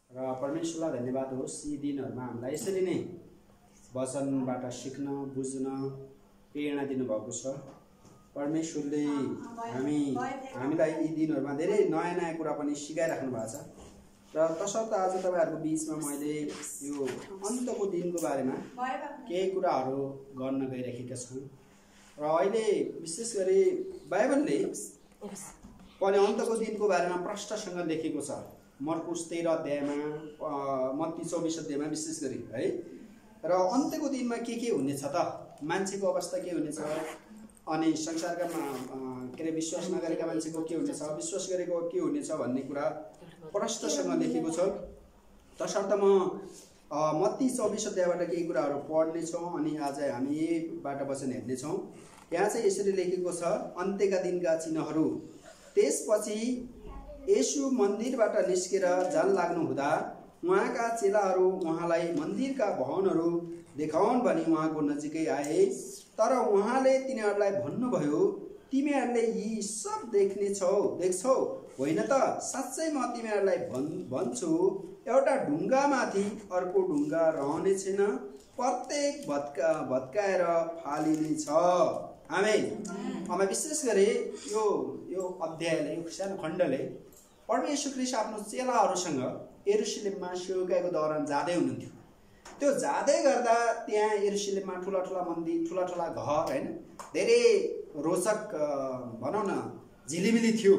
र परमेश्वरलाई धन्यवाद होस् यी दिनहरुमा हामीलाई यसरी नै वचनबाट सिक्न बुझ्न प्रेरणा दिनुभएको छ। परमेश्वरले हामीलाई यी दिनहरुमा धेरै नयाँ नयाँ कुरा पनि सिकाइराख्नु भएको छ र तसर्थ आज तपाईहरुको बीचमा मैले यो अन्तको दिनको बारेमा केही कुराहरु गर्न गइरहेका छौं र अहिले विशेष गरी बाइबलले पनि अन्तको दिनको बारेमा प्रष्टसँग लेखेको छ। मर्कुस 13 अध्यायमा मत्ती 24 अध्यायमा विशेष गरी है। र अन्त्यको दिनमा के हुनेछ त, मान्छेको अवस्था के हुनेछ अनि संसारका के विश्वास नगरेका मान्छेको के हुनेछ, विश्वास गरेको के हुनेछ भन्ने कुरा प्रष्टसँग लेखेको छ। तसर्थ म मत्ती 24 अध्यायबाट केही कुराहरु पढ्ने छौं अनि आज हामी यहीबाट वचन हेर्ने छौं। यहाँ चाहिँ यसरी लेखेको छ, अन्त्यका दिनका चिन्हहरु। त्यसपछि येशू मन्दिरबाट निस्केर जान लाग्नु हुँदा उहाँका चेलाहरू उहाँलाई मन्दिरका भवनहरू देखाउन भनी उहाँको नजिकै आए। तर उहाँले तिनीहरूलाई भन्नुभयो, तिमीहरूले यी सब देख्छौ होइन त? साच्चै म तिमीहरूलाई भन्छु, एउटा ढुङ्गामाथि अर्को ढुङ्गा रहने छैन, प्रत्येक भत्काएर फालिनेछ। आमेन। अब विशेष गरी यो अध्यायले, यो सानो खण्डले प्रभु येशू ख्रीष्ट आफ्नो चेलाहरूसँग यरुशलेममा सेवाकाको दौरान जाँदै हुनुहुन्थ्यो। त्यो जाँदै गर्दा त्यहाँ यरुशलेममा ठुला ठुला मन्दिर, ठुला ठुला घर हैन, धेरै रोचक भनौं न झिलिमिली थियो।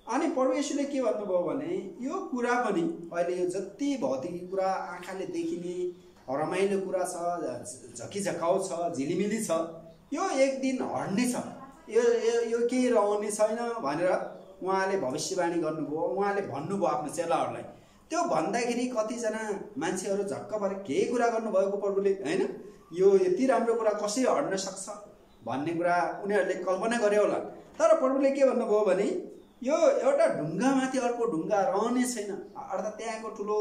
अनि प्रभु येशूले के भन्नुभयो भने यो कुरा पनि अहिले यो जति भौतिक कुरा आँखाले देखिने रमाइलो कुरा छ, झकिझकाउ छ, झिलिमिली छ, यो एक दिन हट्ने छ, यो के रहने छैन भनेर उहाँले भविष्यवाणी गर्नुभयो। उहाँले भन्नुभयो आफ्नो चेलाहरूलाई। त्यो भन्दाखेरि कतिजना मान्छेहरू झक्क परे, के कुरा गर्नुभएको प्रभुले हैन, यो यति राम्रो कुरा कसरी हट्न सक्छ भन्ने कुरा उनीहरूले कल्पना गरे होला। तर प्रभुले के भन्नुभयो भने यो एउटा ढुङ्गामाथि अर्को ढुङ्गा रहने छैन। अर्थात् त्यहाँको ठुलो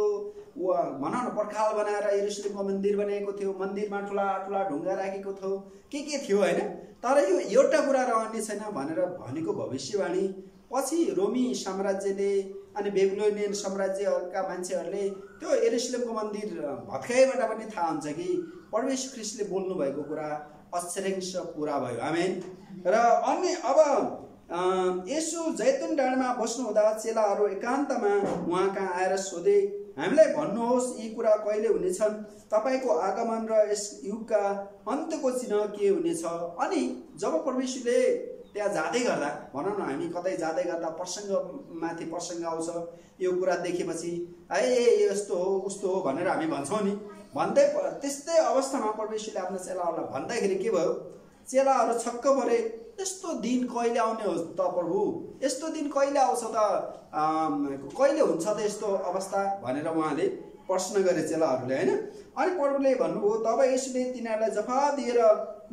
भनौं न पर्खाल बनाएर यरुशलेमको मन्दिर बनाएको थियो, मन्दिरमा ठुला ठुला ढुङ्गा राखेको थियो, के थियो हैन। तर यो एउटा कुरा रहने छैन भनेर भनेको भविष्यवाणी पछि रोमी साम्राज्यले अनि बेबिलोनियन साम्राज्यका मान्छेहरूले त्यो यरुशलेमको मन्दिर भत्काएबाट पनि थाहा हुन्छ कि प्रभु येशू ख्रीष्टले बोल्नु भएको कुरा अक्षरशः पूरा भयो। आमेन। र अनि अब येशू जैतुन डाँडामा बस्नु हुँदा चेलाहरू एकान्तमा उहाँ कहाँ आएर सोधे, हामीलाई भन्नुहोस् यी कुरा कहिले हुनेछन्, तपाईको आगमन र यस युगका अन्त्यको चिन्ह के हुनेछ। अनि जब परमेश्वरले त्यहाँ जाँदै गर्दा भनौं न हामी कतै जाँदै गर्दा प्रसङ्गमाथि प्रसङ्ग आउँछ, यो कुरा देखेपछि ए यस्तो हो उस्तो हो भनेर हामी भन्छौं नि, भन्दै त्यस्तै अवस्थामा परमेश्वरले आफ्नो चेलाहरूलाई भन्दाखेरि के भयो, चेलाहरू छक्क परे, यस्तो दिन कहिले आउने हो त प्रभु, यस्तो दिन कहिले आउँछ त, कहिले हुन्छ त यस्तो अवस्था भनेर उहाँले प्रश्न गरे चेलाहरूले हैन। अनि प्रभुले भन्नुभयो, तब यसले तिनीहरूलाई जवाफ दिएर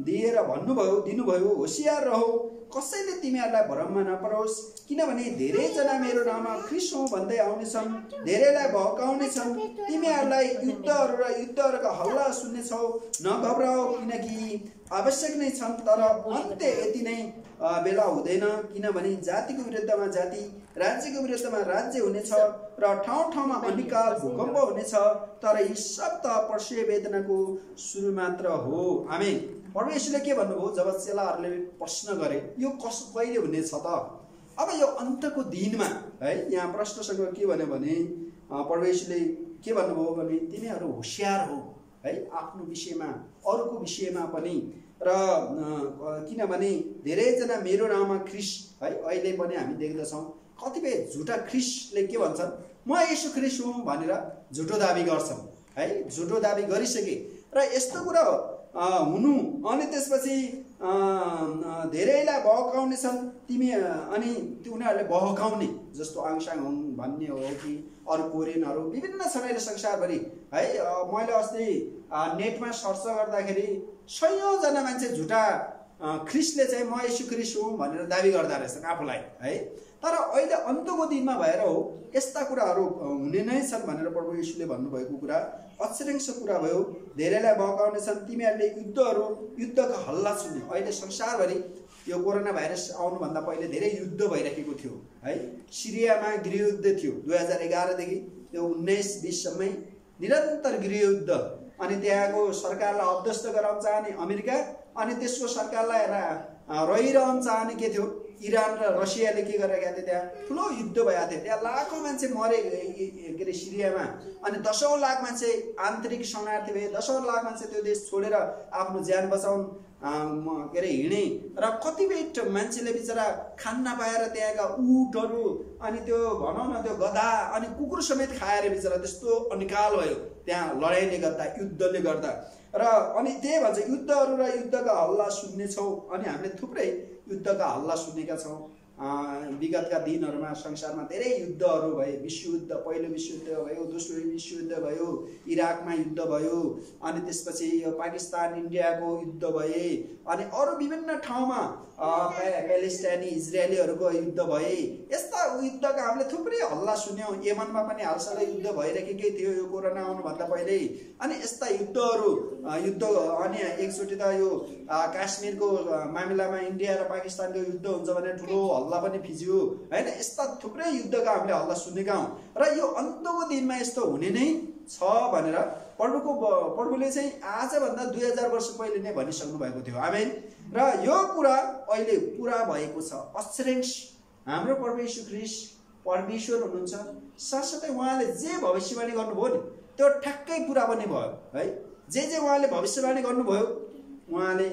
दिनुभयो, होशियार रहो, कसैले तिमीहरूलाई भ्रममा नपरोस्, किनभने धेरैजना मेरो नाममा ख्रीष्ट हुँ भन्दै आउनेछन्, धेरैलाई भड्काउनेछन्, तिमीहरूलाई युद्धहरू र युद्धहरूका हल्ला सुन्नेछौ, नघबराओ, किनकि आवश्यक नै छन्, तर अन्त्य यति नै बेला हुँदैन। किनभने जातिको विरुद्धमा जाति, राज्यको विरुद्धमा राज्य हुनेछ र ठाउँ ठाउँमा अनिकाल भूकम्प हुनेछ, तर यी सब त पर्सिय वेदनाको सुरु मात्र हो। आमेन। प्रभु येशूले के भन्नुभयो जब चेलाहरूले प्रश्न गरे यो कहिले हुनेछ त? अब यो अन्तको दिनमा है, यहाँ प्रश्नसँग के भन्यो भने प्रभु येशूले के भन्नुभयो भने तिमीहरू होशियार हो है, आफ्नो विषयमा अरूको विषयमा पनि, र किनभने धेरैजना मेरो नाममा ख्रीष्ट है, अहिले पनि हामी देख्दछौँ कतिपय झुटा ख्रीष्टले के भन्छन्, म येशू ख्रीष्ट हुँ भनेर झुटो दाबी गर्छन् है, झुटो दाबी गरिसके र यस्तो कुरा हुनु अनि त्यसपछि धेरैलाई बहकाउने छन् तिमी, अनि उनीहरूले बहकाउने जस्तो आङसाङ हुन् भन्ने हो कि अरू कोरियनहरू विभिन्न छन् अहिले संसारभरि है। मैले अस्ति नेटमा सर्च गर्दाखेरि सयौं जना मान्छे झुटा ख्रीष्टले चाहिँ म येशू ख्रीष्ट हुँ भनेर दाबी गर्दा रहेछन् आफूलाई है। तर अहिले अन्तको दिनमा भएर हो यस्ता कुराहरू हुने नै छन् भनेर प्रभु येशूले भन्नुभएको कुरा अक्षरशः कुरा भयो। धेरैलाई बहकाउने छन्, तिमीहरूले युद्धका हल्ला सुन्ने। अहिले संसारभरि यो कोरोना भाइरस आउनुभन्दा पहिले धेरै युद्ध भइरहेको थियो है। सिरियामा गृहयुद्ध थियो 2011 देखि, त्यो 19-20सम्मै निरन्तर गृहयुद्ध, अनि त्यहाँको सरकारलाई अध्यस्त गराउन चाहने अमेरिका, अनि त्यसको सरकारलाई रहिरहन चाहने के थियो इरान र रसियाले के गरेका थिए, त्यहाँ ठुलो युद्ध भएका थिए, त्यहाँ लाखौँ मान्छे मरे के अरे सिरियामा, अनि 10औं लाख मान्छे आन्तरिक शरणार्थी भए, 10औं लाख मान्छे त्यो देश छोडेर आफ्नो ज्यान बचाउन के अरे हिँडे, र कतिपय मान्छेले बिचरा खान नपाएर त्यहाँका उटहरू अनि त्यो भनौँ न त्यो गधा अनि कुकुर समेत खाएर बिचरा त्यस्तो अनिकाल भयो त्यहाँ लडाइँले गर्दा, युद्धले गर्दा। र अनि त्यही भन्छ युद्धहरू र युद्धका हल्ला सुन्नेछौँ, अनि हामीले थुप्रै युद्धका हल्ला सुनेका छौँ। विगतका दिनहरूमा संसारमा धेरै युद्धहरू भए, विश्वयुद्ध, पहिलो विश्वयुद्ध भयो, दोस्रो विश्वयुद्ध भयो, इराकमा युद्ध भयो, अनि त्यसपछि यो पाकिस्तान इन्डियाको युद्ध भए, अनि अरू विभिन्न ठाउँमा प्यालेस्टाइनी इजरायलीहरूको युद्ध भए। यस्ता युद्धका हामीले थुप्रै हल्ला सुन्यौँ। यमनमा पनि हालसालै युद्ध भइरहेकै थियो यो कोरोना आउनुभन्दा पहिले। अनि यस्ता युद्धहरू अनि एकचोटि त यो काश्मीरको मामिलामा इन्डिया र पाकिस्तानको युद्ध हुन्छ भने ठुलो हल्ला पनि फिज्यो हैन। यस्ता थुप्रै युद्धका हामीले हल्ला सुनेका हौँ, र यो अन्तको दिनमा यस्तो हुने नै छ भनेर प्रभुले चाहिँ आजभन्दा 2000 वर्ष पहिले नै भनिसक्नु भएको थियो। आमेन। र यो कुरा अहिले पुरा भएको छ। अक्षरश हाम्रो प्रभु येशू ख्रीष्ट परमेश्वर हुनुहुन्छ, साथसाथै उहाँले जे भविष्यवाणी गर्नुभयो नि त्यो ठ्याक्कै पुरा पनि भयो है। जे उहाँले भविष्यवाणी गर्नुभयो, उहाँले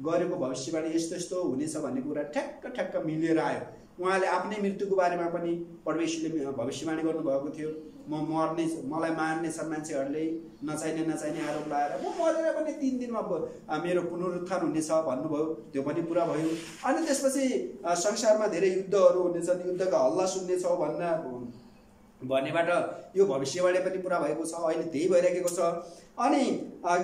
गरेको भविष्यवाणी यस्तो यस्तो हुनेछ भन्ने कुरा ठ्याक्क मिलेर आयो। उहाँले आफ्नै मृत्युको बारेमा पनि परमेश्वरले भविष्यवाणी गर्नुभएको थियो। मलाई मार्ने छन् मान्छेहरूले, नचाहिने आरोप लगाएर म मरेर पनि 3 दिनमा मेरो पुनरुत्थान हुनेछ भन्नुभयो, त्यो पनि पुरा भयो। अनि त्यसपछि संसारमा धेरै युद्धहरू हुनेछन्, युद्धका हल्ला सुन्नेछौँ भन्नेबाट यो भविष्यवाणी पनि पुरा भएको छ। अहिले त्यही भइरहेको छ। अनि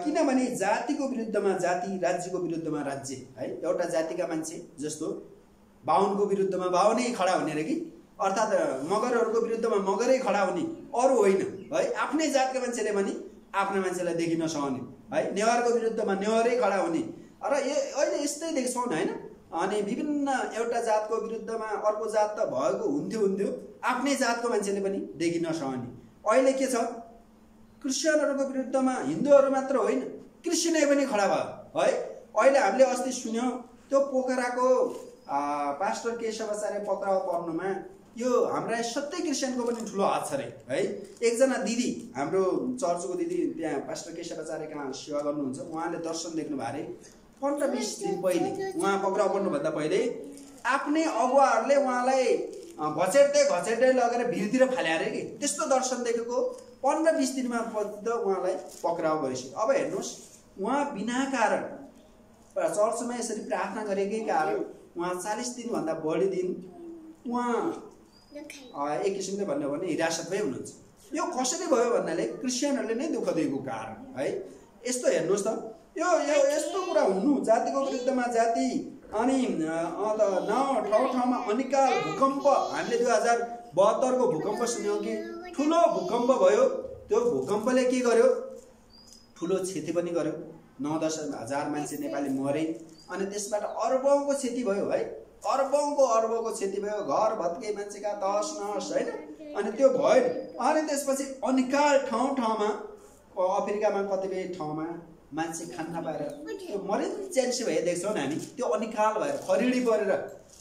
किनभने जातिको विरुद्धमा जाति, राज्यको विरुद्धमा राज्य है। एउटा जातिका मान्छे जस्तो बाहुनको विरुद्धमा बाहुनै खडा हुने रे कि, अर्थात् मगरहरूको विरुद्धमा मगरै खडा हुने, अरू होइन है। आफ्नै जातका मान्छेले पनि आफ्नो मान्छेलाई देखिन नसक्ने है। नेवारको विरुद्धमा नेवारै खडा हुने, र अहिले यस्तै देख्छौँ हैन। अनि विभिन्न एउटा जातको विरुद्धमा अर्को जात त भएको हुन्थ्यो, आफ्नै जातको मान्छेले पनि देखिन नसक्ने। अहिले के छ, क्रिस्चियनहरूको विरुद्धमा हिन्दूहरू मात्र होइन, क्रिस्चियनै पनि खडा भयो है। अहिले हामीले अस्ति सुन्यौँ त्यो पोखराको पास्टर केशवाचार्य पक्राउ पर्नुमा यो हाम्रा सबै क्रिस्चियनको पनि ठुलो हात छ रे है। एकजना दिदी, हाम्रो चर्चको दिदी त्यहाँ पास्टर केशवाचार्य कहाँ सेवा गर्नुहुन्छ, उहाँले दर्शन देख्नु भयो अरे। 15-20 दिन पहिले उहाँ पक्राउ पर्नुभन्दा पहिले आफ्नै अगुवाहरूले उहाँलाई घचेट्दै लगेर भिरतिर फाले अरे कि। त्यस्तो दर्शन देखेको 15-20 दिनमा उहाँलाई पक्राउ गरेछ। अब हेर्नुहोस्, उहाँ बिना कारण चर्चमा यसरी प्रार्थना गरेकै कारण उहाँ 40 दिनभन्दा बढी दिन उहाँ एक किसिमले भन्नु भने हिरासतमै हुनुहुन्छ। यो कसरी भयो भन्नाले क्रिस्चियनहरूले नै दुःख दिएको कारण है। यस्तो हेर्नुहोस् त, यो यस्तो कुरा हुनु, जातिको विरुद्धमा जाति, अनि ठाउँमा अनिकाल भूकम्प। हामीले 2072 को भूकम्प सुन्यौँ कि ठुलो भूकम्प भयो। त्यो भूकम्पले के गर्यो, ठुलो क्षति पनि गर्यो। 9-10 हजार मान्छे नेपाली मरे, अनि त्यसबाट अर्बौंको क्षति भयो है। अर्बौंको क्षति भयो, घर भत्के, मान्छेका तहस नहस हैन। अनि त्यो भयो। अनि त्यसपछि अनिकाल ठाउँमा अफ्रिकामा कतिपय ठाउँमा मान्छे खान नपाएर त्यो मरिन्च्यान्सी भए देख्छौँ हामी। त्यो अनिकाल भएर खरिडी परेर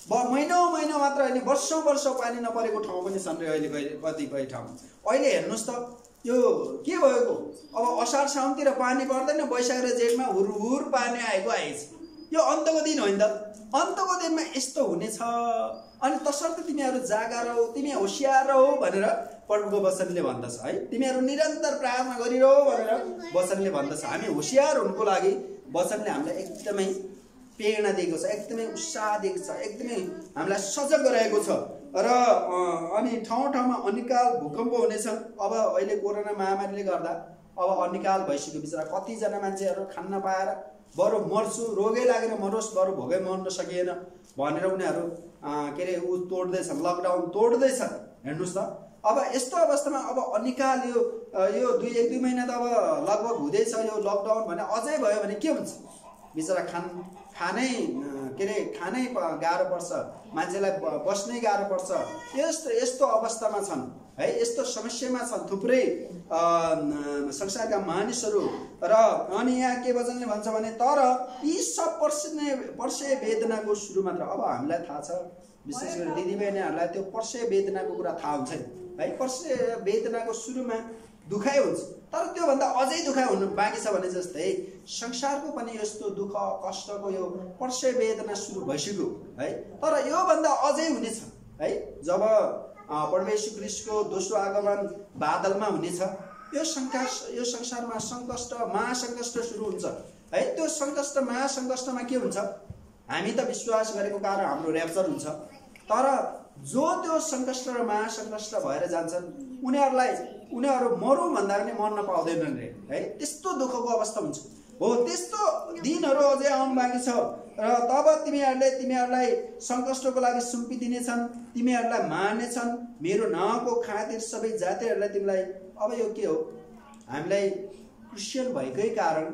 महिनौ मात्र होइन, वर्षौं पानी नपरेको ठाउँ पनि छन् अहिले कतिपय ठाउँ। अहिले हेर्नुहोस् त यो के भएको, अब असार साउनतिर पानी पर्दैन, वैशाख र जेठमा हुरहुर पानी आएछ। यो अन्तको दिन होइन त, अन्तको दिनमा यस्तो हुनेछ। अनि तसर्थ तिमीहरू जागा रहो, तिमी होशियार रहो भनेर प्रभुको वचनले भन्दछ है। तिमीहरू निरन्तर प्रार्थना गरिरहो भनेर वचनले भन्दछ। हामी होशियार हुनुको लागि वचनले हामीलाई एकदमै प्रेरणा दिएको छ, एकदमै उत्साह दिएको छ, एकदमै हामीलाई सजग गराएको छ। र अनि ठाउँमा अनिकाल भूकम्प हुनेछन्। अब अहिले कोरोना महामारीले गर्दा अब अनिकाल भइसक्यो। बिचरा कतिजना मान्छेहरू खान नपाएर बरु मर्छु, रोगै लागेर मरोस्, बरु भोगै मर्न सकिएन भनेर उनीहरू के अरे तोड्दैछन्, लकडाउन तोड्दैछन्। हेर्नुहोस् त, अब यस्तो अवस्थामा अब अनिकाल यो 1-2 महिना त अब लगभग हुँदैछ यो लकडाउन भने, अझै भयो भने के हुन्छ? बिचरा खानै के अरे खानै गाह्रो पर्छ, मान्छेलाई बस्नै गाह्रो पर्छ, यस्तो अवस्थामा छन् है, यस्तो समस्यामा छन् थुप्रै संसारका मानिसहरू। र अनि यहाँ के वचनले भन्छ भने तर यी सब पर्से वेदनाको सुरु मात्र। अब हामीलाई थाहा छ, विशेष गरी दिदीबहिनीहरूलाई त्यो पर्से वेदनाको कुरा थाहा हुन्छ नि है। पर्से वेदनाको सुरुमा दुखाइ हुन्छ, तर त्योभन्दा अझै दुखाइ हुनु बाँकी छ भने जस्तै संसारको पनि यस्तो दुःख कष्टको यो पर्से वेदना सुरु भइसक्यो है। तर योभन्दा अझै हुनेछ है, जब प्रभु येशू ख्रीष्टको दोस्रो आगमन बादलमा हुनेछ। यो संसारमा सङ्कष्ट महासङ्कष्ट सुरु हुन्छ है। त्यो सङ्कष्ट महासङ्कष्टमा के हुन्छ, हामी त विश्वास गरेको कारण हाम्रो र्याप्चर हुन्छ, तर जो त्यो सङ्कष्ट र महासङ्कष्ट भएर जान्छन् उनीहरू मरौँ भन्दा पनि मर्न पाउँदैनन् रे है। त्यस्तो दुःखको अवस्था हुन्छ हो। त्यस्तो दिनहरू अझै आउनु बाँकी छ। र तब तिमीहरूलाई सङ्कष्टको लागि सुम्पिदिनेछन्, तिमीहरूलाई मार्नेछन्, मेरो नाउँको खातिर सबै जातिहरूलाई तिमीलाई। अब यो के हो, हामीलाई क्रिस्चियन भएकै कारण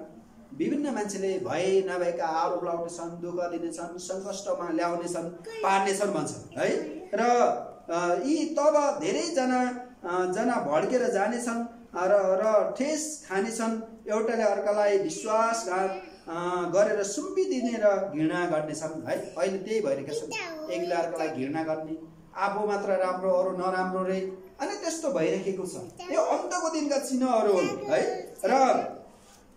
विभिन्न मान्छेले भए नभएका आरोप लगाउनेछन्, दुःख दिनेछन्, सङ्कष्टमा ल्याउनेछन्, पार्नेछन् भन्छन् है। र यी तब धेरैजना भड्केर जानेछन् र ठेस खानेछन्, एउटाले अर्कालाई विश्वासघात गरेर सुम्पिदिने र घृणा गर्नेछन् है। अहिले त्यही भइरहेका छन्, एकले अर्कालाई घृणा गर्ने, आफू मात्र राम्रो अरू नराम्रो रे, अनि त्यस्तो भइरहेको छ। यो अन्तको दिनका चिन्हहरू हुन् है। र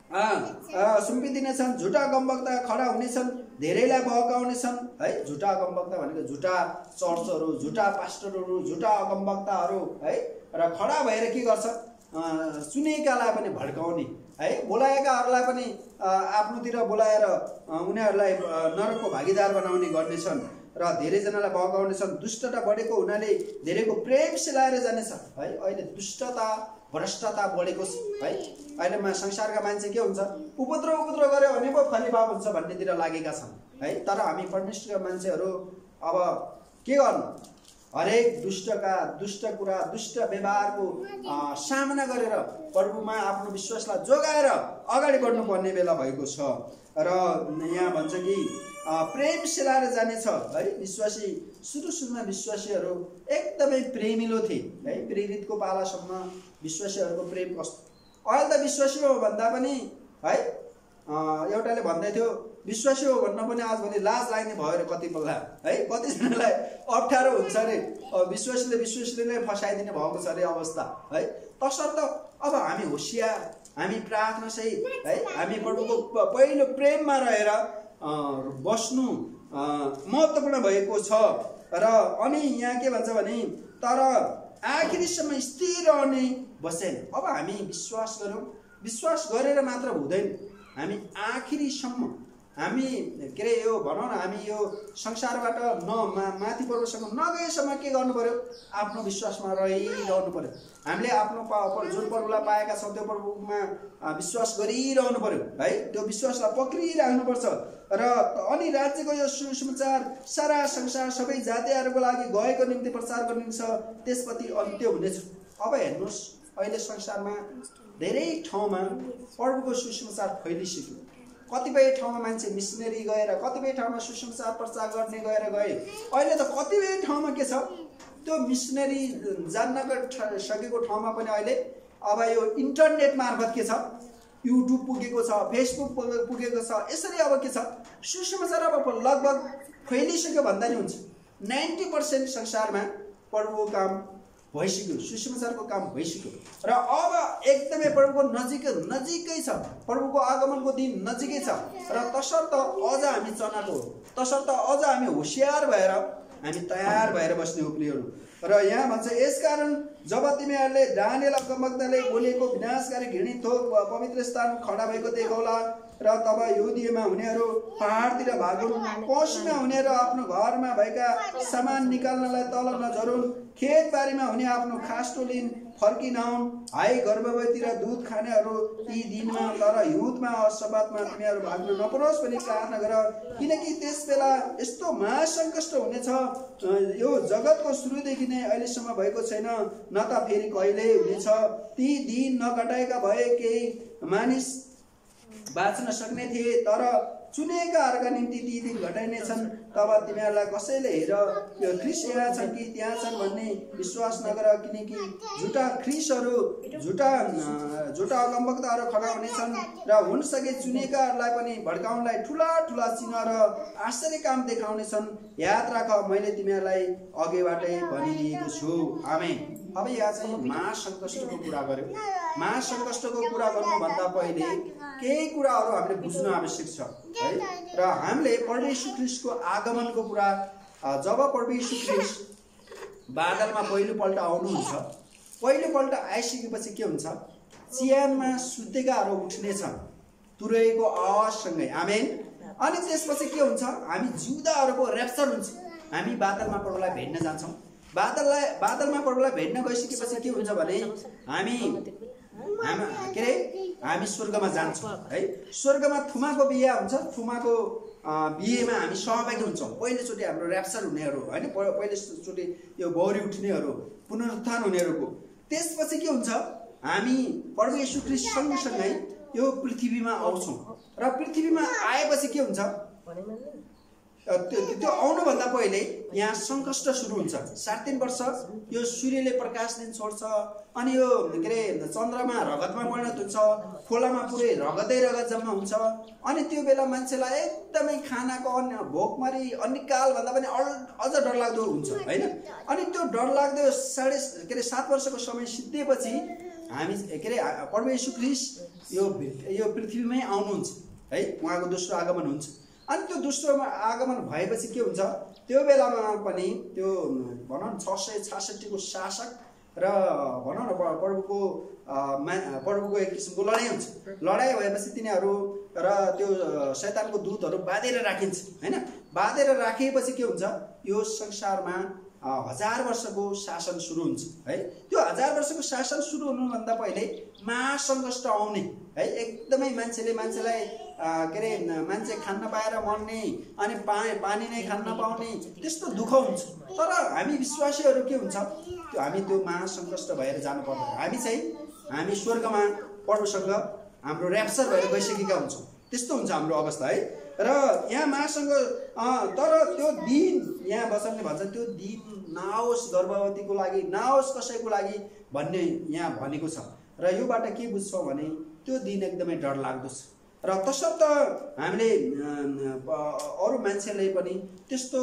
सुम्पिदिनेछन्, झुटा अगमवक्ता खडा हुनेछन्, धेरैलाई बहकाउनेछन् है। झुटा अगमवक्ता भनेको झुटा चर्चहरू, झुटा पास्टरहरू, झुटा अगमवक्ताहरू है। र खडा भएर के गर्छ, सुनेकालाई पनि भड्काउने है, बोलाएकाहरूलाई पनि आफ्नोतिर बोलाएर उनीहरूलाई नरकको भागीदार बनाउने गर्नेछन् र धेरैजनालाई बहकाउनेछन्। दुष्टता बढेको हुनाले धेरैको प्रेम सिलाएर जानेछ है। अहिले दुष्टता भ्रष्टता बढेको छ है। अहिले संसारका मान्छे के हुन्छ, उपद्रव गर्यो भने पो फलिभाव हुन्छ भन्नेतिर लागेका छन् है। तर हामी परमेश्वरका मान्छेहरू अब के गर्नु, हरेक दुष्ट कुरा दुष्ट व्यवहारको सामना गरेर प्रभुमा आफ्नो विश्वासलाई जोगाएर अगाडि बढ्नुपर्ने बेला भएको छ। र यहाँ भन्छ कि प्रेम सिलाएर जानेछ है। विश्वासी सुरुमा विश्वासीहरू एकदमै प्रेमिलो थिए है। प्रेरितको पालासम्म विश्वासीहरूको प्रेम कस्तो, अहिले त विश्वासी हो भन्दा पनि है, एउटाले भन्दै थियो विश्वासी हो भन्न पनि आजभोलि लाज लाग्ने भयो अरे कति बेला है। कतिजनालाई अप्ठ्यारो हुन्छ अरे, विश्वासीले नै फसाइदिने भएको छ अरे अवस्था है। तसर्थ अब हामी होसियार, हामी प्रार्थना सहित है, हामी प्रभुको पहिलो प्रेममा रहेर बस्नु महत्त्वपूर्ण भएको छ। र अनि यहाँ के भन्छ भने तर आखिरीसम्म स्थिर रहने बसेन। अब हामी विश्वास गरौँ, विश्वास गरेर मात्र हुँदैन, हामी आखिरीसम्म हामी के अरे यो भनौँ न, हामी यो संसारबाट माथि प्रभुसँग नगएसम्म के गर्नु पर्यो, आफ्नो विश्वासमा रहिरहनु पर्यो। हामीले आफ्नो जुन प्रभुलाई पाएका छौँ त्यो प्रभुमा विश्वास गरिरहनु पर्यो है। त्यो विश्वासलाई पक्रिराख्नुपर्छ। र अनि राज्यको यो सुसमाचार सारा संसार सबै जातिहरूको लागि गएको निम्ति प्रचार गरिन्छ, त्यसपछि अन्त्य हुनेछ। अब हेर्नुहोस्, अहिले संसारमा धेरै ठाउँमा प्रभुको सुसमाचार फैलिसक्यो। कतिपय ठाउँमा मान्छे मिसनरी गएर, कतिपय ठाउँमा सुसमाचार प्रचार गर्ने गए। अहिले त कतिपय ठाउँमा के छ, त्यो मिसनरी जान्न सकेको ठाउँमा पनि अहिले अब यो इन्टरनेट मार्फत के छ, युट्युब पुगेको छ, फेसबुक पुगेको छ। यसरी अब के छ, सुसमाचार अब लगभग फैलिसक्यो भन्दा नि हुन्छ। 90% संसारमा प्रभुको काम भइसक्यो, सुसमाचारको काम भइसक्यो। र अब एकदमै प्रभुको नजिकै छ, प्रभुको आगमनको दिन नजिकै छ। र तसर्थ अझ हामी चनाको, तसर्थ अझ हामी होसियार भएर हामी तयार भएर बस्ने हो प्रियहरू। र यहाँ भन्छ यसकारण जब तिमीहरूले दानिएल अगमवक्ताले बोलेको विनाशकारी घृणित थोक पवित्र स्थान खडा भएको देखौला, र तब यहुदीमा हुनेहरू पहाडतिर भागुन्, पशुमा हुनेहरू आफ्नो घरमा भएका सामान निकाल्नलाई तल नझरुन्, खेतबारीमा हुने आफ्नो खास्टो लिन फर्किनहुन्, हाई गर्भवती र दुध खानेहरू यी दिनमा तर हिउँदमा असबातमा तिमीहरू भाग्नु नपरोस् भनी प्रार्थना गर, किनकि त्यस बेला यस्तो महासङ्कष्ट हुनेछ यो जगतको सुरुदेखि नै अहिलेसम्म भएको छैन, न त फेरि कहिले हुनेछ। ती दिन नघटाएका भए केही मानिस बाँच्न सक्ने थिए, तर चुनेकाहरूका निम्ति ती दिन घटाइनेछन्। तब तिमीहरूलाई कसैले हेर यो ख्रीष्ट यहाँ छन् कि त्यहाँ छन् भन्ने विश्वास नगर, किनकि झुटा ख्रीष्टहरू झुटा अगमवक्ताहरू खडा हुनेछन् र हुनसके चुनेकाहरूलाई पनि भड्काउनलाई ठुला ठुला चिन्ह र आश्चर्य काम देखाउनेछन्। याद राख, मैले तिमीहरूलाई अघिबाटै भनिदिएको छु। आमेन। अब यहाँ चाहिँ महासङ्कष्टको कुरा गर्यो। महासङ्कष्टको कुरा गर्नुभन्दा पहिले केही कुराहरू हामीले बुझ्नु आवश्यक छ है। र हामीले परमेश्वर ख्रीष्टको आगमनको कुरा, जब परमेश्वर ख्रीष्ट बादलमा पहिलोपल्ट आउनुहुन्छ, पहिलोपल्ट आइसकेपछि के हुन्छ? चिहानमा सुतेकाहरू उठ्नेछन् तुरैको आवाजसँगै। आमेन। अनि त्यसपछि के हुन्छ? हामी जिउँदाहरूको र्याप्चर हुन्छ। हामी बादलमा प्रभुलाई भेट्न जान्छौँ। बादलमा प्रभुलाई भेट्न गइसकेपछि के हुन्छ भने हामी स्वर्गमा जान्छौँ है। स्वर्गमा थुमाको बिहे हुन्छ। थुमाको बिहेमा हामी सहभागी हुन्छौँ। पहिलोचोटि हाम्रो र्याप्चर हुनेहरू होइन, पहिलोचोटि यो बौरी उठ्नेहरू, पुनरुत्थान हुनेहरूको। त्यसपछि के हुन्छ? हामी परमेश्वर ख्रीष्ट सँगसँगै यो पृथ्वीमा आउँछौँ र पृथ्वीमा आएपछि के हुन्छ? त्यो आउनुभन्दा पहिले यहाँ सङ्कष्ट सुरु हुन्छ। 3.5 वर्ष यो सूर्यले प्रकाश दिन छोड्छ। अनि यो चन्द्रमा रगतमा परिणत हुन्छ, खोलामा पुरै रगत जम्मा हुन्छ। अनि त्यो बेला मान्छेलाई एकदमै खानाको भोकमरी अनिकाल भन्दा पनि अझ डरलाग्दो हुन्छ होइन। अनि त्यो डरलाग्दो 7 वर्षको समय सिद्धिएपछि हामी परमेश्वर ख्रीष्ट यो पृथ्वीमै आउनुहुन्छ है। उहाँको दोस्रो आगमन हुन्छ। अनि त्यो दोस्रो आगमन भएपछि के हुन्छ? त्यो बेलामा पनि त्यो भनौँ 666 को शासक र भनौँ न प्रभुको एक किसिमको लडाइँ हुन्छ। लडाइँ भएपछि तिनीहरू र त्यो शैतानको दूतहरू बाँधेर राखिन्छ होइन। बाँधेर राखिएपछि के हुन्छ? यो संसारमा 1000 वर्षको शासन सुरु हुन्छ है। त्यो 1000 वर्षको शासन सुरु हुनुभन्दा पहिले महासङ्कष्ट आउने है। एकदमै मान्छेलाई मान्छे खान नपाएर मर्ने, अनि पानी नै खान नपाउने, त्यस्तो दुःख हुन्छ। तर हामी विश्वासीहरू के हुन्छ? हामी त्यो महासङ्कष्ट भएर जानु पर्दैन। हामी स्वर्गमा प्रभुसँग हाम्रो र्याप्चर भएर गइसकेका हुन्छौँ। त्यस्तो हुन्छ हाम्रो अवस्था है। र यहाँ महासँग तर त्यो दिन यहाँ वचनले भन्छ त्यो दिन नआओस् गर्भवतीको लागि, नआओस् कसैको लागि भन्ने यहाँ भनेको छ। र योबाट के बुझ्छौँ भने त्यो दिन एकदमै डरलाग्दो छ। र तसर्थ हामीले अरू मान्छेले पनि त्यस्तो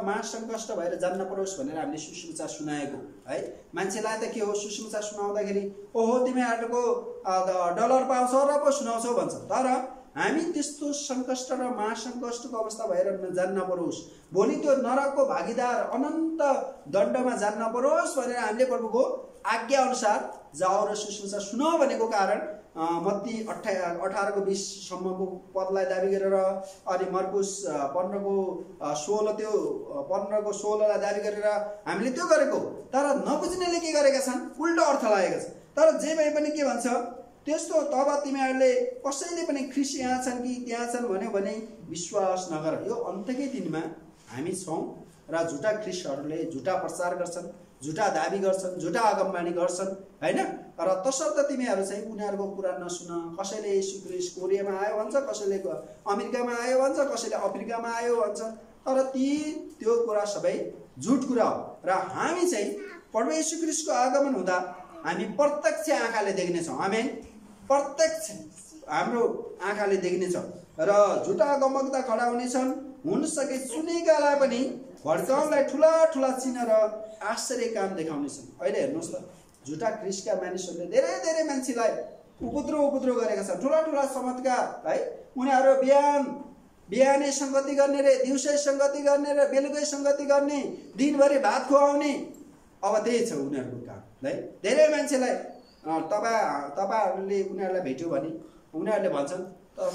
महासङ्कष्ट भएर जान्न परोस् भनेर हामीले सुसमाचार सुनाएको है। मान्छेलाई त के हो, सुसमाचार सुनाउँदाखेरि ओहो तिमीहरूको डलर पाउँछ र पो सुनाउँछौ भन्छ। तर हामी त्यस्तो सङ्कष्ट र महासङ्कष्टको अवस्था भएर जान्न परोस्, भोलि त्यो नरकको भागीदार अनन्त दण्डमा जान्न परोस् भनेर हामीले प्रभुको आज्ञा अनुसार जाऊ र सुसमाचार सुनाऊ भनेको कारण मत्ती 18:20 सम्मको पदलाई दाबी गरेर, अनि मर्कुस 15:16 त्यो 15:16लाई दाबी गरेर हामीले त्यो गरेको। तर नबुझ्नेले के गरेका छन्? उल्टो अर्थ लागेका छन्। तर जे भए पनि के भन्छ? त्यस्तो तब तिमीहरूले कसैले पनि ख्रीष्ट यहाँ छन् कि त्यहाँ छन् भन्यो भने विश्वास नगर। यो अन्त्यकै दिनमा हामी छौँ र झुटा ख्रीष्टहरूले झुटा प्रचार गर्छन्, झुटा दाबी गर्छन्, झुटा अगमबानी गर्छन् होइन। र तसर्थ तिमीहरू चाहिँ उनीहरूको कुरा नसुन। कसैले यीशु ख्रीष्ट कोरियामा आयो भन्छ, कसैले अमेरिकामा आयो भन्छ, कसैले अफ्रिकामा आयो भन्छ। तर त्यो कुरा सबै झुट कुरा हो। र हामी चाहिँ परमेश्वर ख्रीष्टको आगमन हुँदा हामी प्रत्यक्ष आँखाले देख्नेछौँ। आमेन। प्रत्यक्ष हाम्रो आँखाले देख्नेछ। र झुटा अगमवक्ता खडा हुनेछन्, हुनसके चुनेकालाई पनि भड्काउनलाई ठुला ठुला चिन्ह र आश्चर्य काम देखाउनेछन्। अहिले हेर्नुहोस् त, झुटा ख्रीष्टका मानिसहरूले धेरै मान्छेलाई उपद्रव गरेका छन्। ठुला ठुला चमत्कार है। उनीहरू बिहानै सङ्गति गर्ने रे, दिउँसै सङ्गति गर्ने र बेलुकै सङ्गति गर्ने, दिनभरि भात खुवाउने। अब त्यही छ उनीहरूको काम है। धेरै मान्छेलाई तपाईँहरूले उनीहरूलाई भेट्यो भने उनीहरूले भन्छन्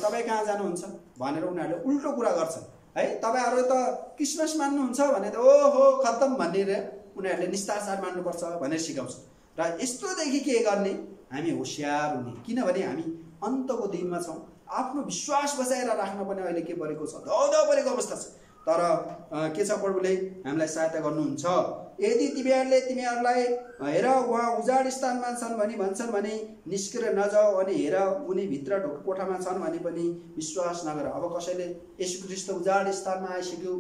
तपाईँ कहाँ जानुहुन्छ भनेर उनीहरूले उल्टो कुरा गर्छन् है। तपाईँहरू त क्रिसमस मान्नुहुन्छ भने त ओहो खत्तम भनेर उनीहरूले निस्तारसार मान्नुपर्छ भनेर सिकाउँछन्। र यस्तोदेखि के गर्ने? हामी होसियार हुने, किनभने हामी अन्तको दिनमा छौँ। आफ्नो विश्वास बचाएर राख्न पनि अहिले के परेको छ? दौड परेको अवस्था छ। तर के छ, प्रभुले हामीलाई सहायता गर्नुहुन्छ। यदि तिमीहरूलाई हेर उहाँ उजाड स्थानमा छन् भनी भन्छन् भने निस्केर नजाऊ, अनि हेर उनी भित्र ढोका कोठामा छन् भने पनि विश्वास नगर। अब कसैले येशू ख्रीष्ट उजाड स्थानमा आइसक्यो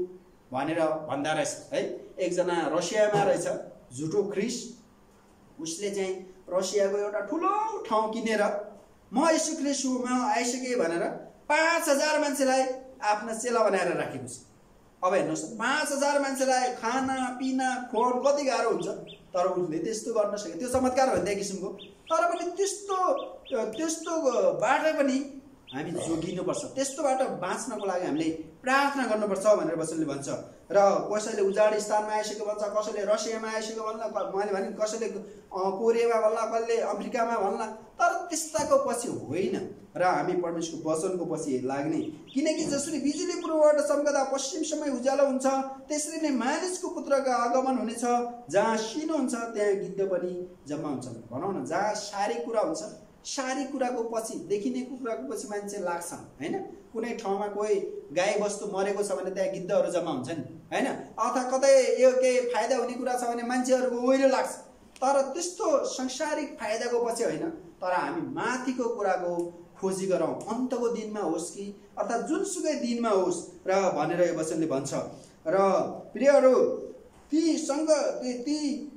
भनेर भन्दा रहेछ है। एकजना रसियामा रहेछ झुटो ख्रिस्ट, उसले चाहिँ रसियाको एउटा ठुलो ठाउँ किनेर म येशू ख्रीष्टमा आइसकेँ भनेर 5000 मान्छेलाई आफ्ना चेला बनाएर राखेको छ। अब हेर्नुहोस्, 5000 मान्छेलाई खाना पिना खुवाउनु कति गाह्रो हुन्छ, तर उसले त्यस्तो गर्न सक्यो। त्यो चमत्कार भन्ने किसिमको। तर पनि त्यस्तोबाट पनि हामी जोगिनुपर्छ, त्यस्तोबाट बाँच्नको लागि हामीले प्रार्थना गर्नुपर्छ भनेर वचनले भन्छ। र कसैले उजाड स्थानमा आइसक्यो भन्छ, कसैले रसियामा आइसक्यो भन्ला, मैले भने कसैले कोरियामा भन्ला, कसैले अफ्रिकामा भन्ला, तर त्यस्ताको पछि होइन र हामी परमेश्वरको वचनको पछि लाग्ने। किनकि जसरी बिजुली पूर्वबाट चम्कदा पश्चिमसम्म उज्यालो हुन्छ, त्यसरी नै मानिसको पुत्रको आगमन हुनेछ। जहाँ सिनो हुन्छ त्यहाँ गिद्ध पनि जम्मा हुन्छन्। भनौँ न, जहाँ सारी कुरा हुन्छ, सारी कुराको पछि, देखिने कुराको पछि मान्छे लाग्छन् हैन। कुनै ठाउँमा कोही गाई बस्तु मरेको छ भने त्यहाँ गिद्धहरू जम्मा हुन्छन् हैन, अथवा कतै यो केही फाइदा हुने कुरा छ भने मान्छेहरूको ओइरो लाग्छ। तर त्यस्तो संसारिक फाइदाको पछि होइन, तर हामी माथिको कुराको खोजी गरौँ, अन्तको दिनमा होस् कि अर्थात् जुनसुकै दिनमा होस् र भनेर यो वचनले भन्छ। र प्रियहरू, ती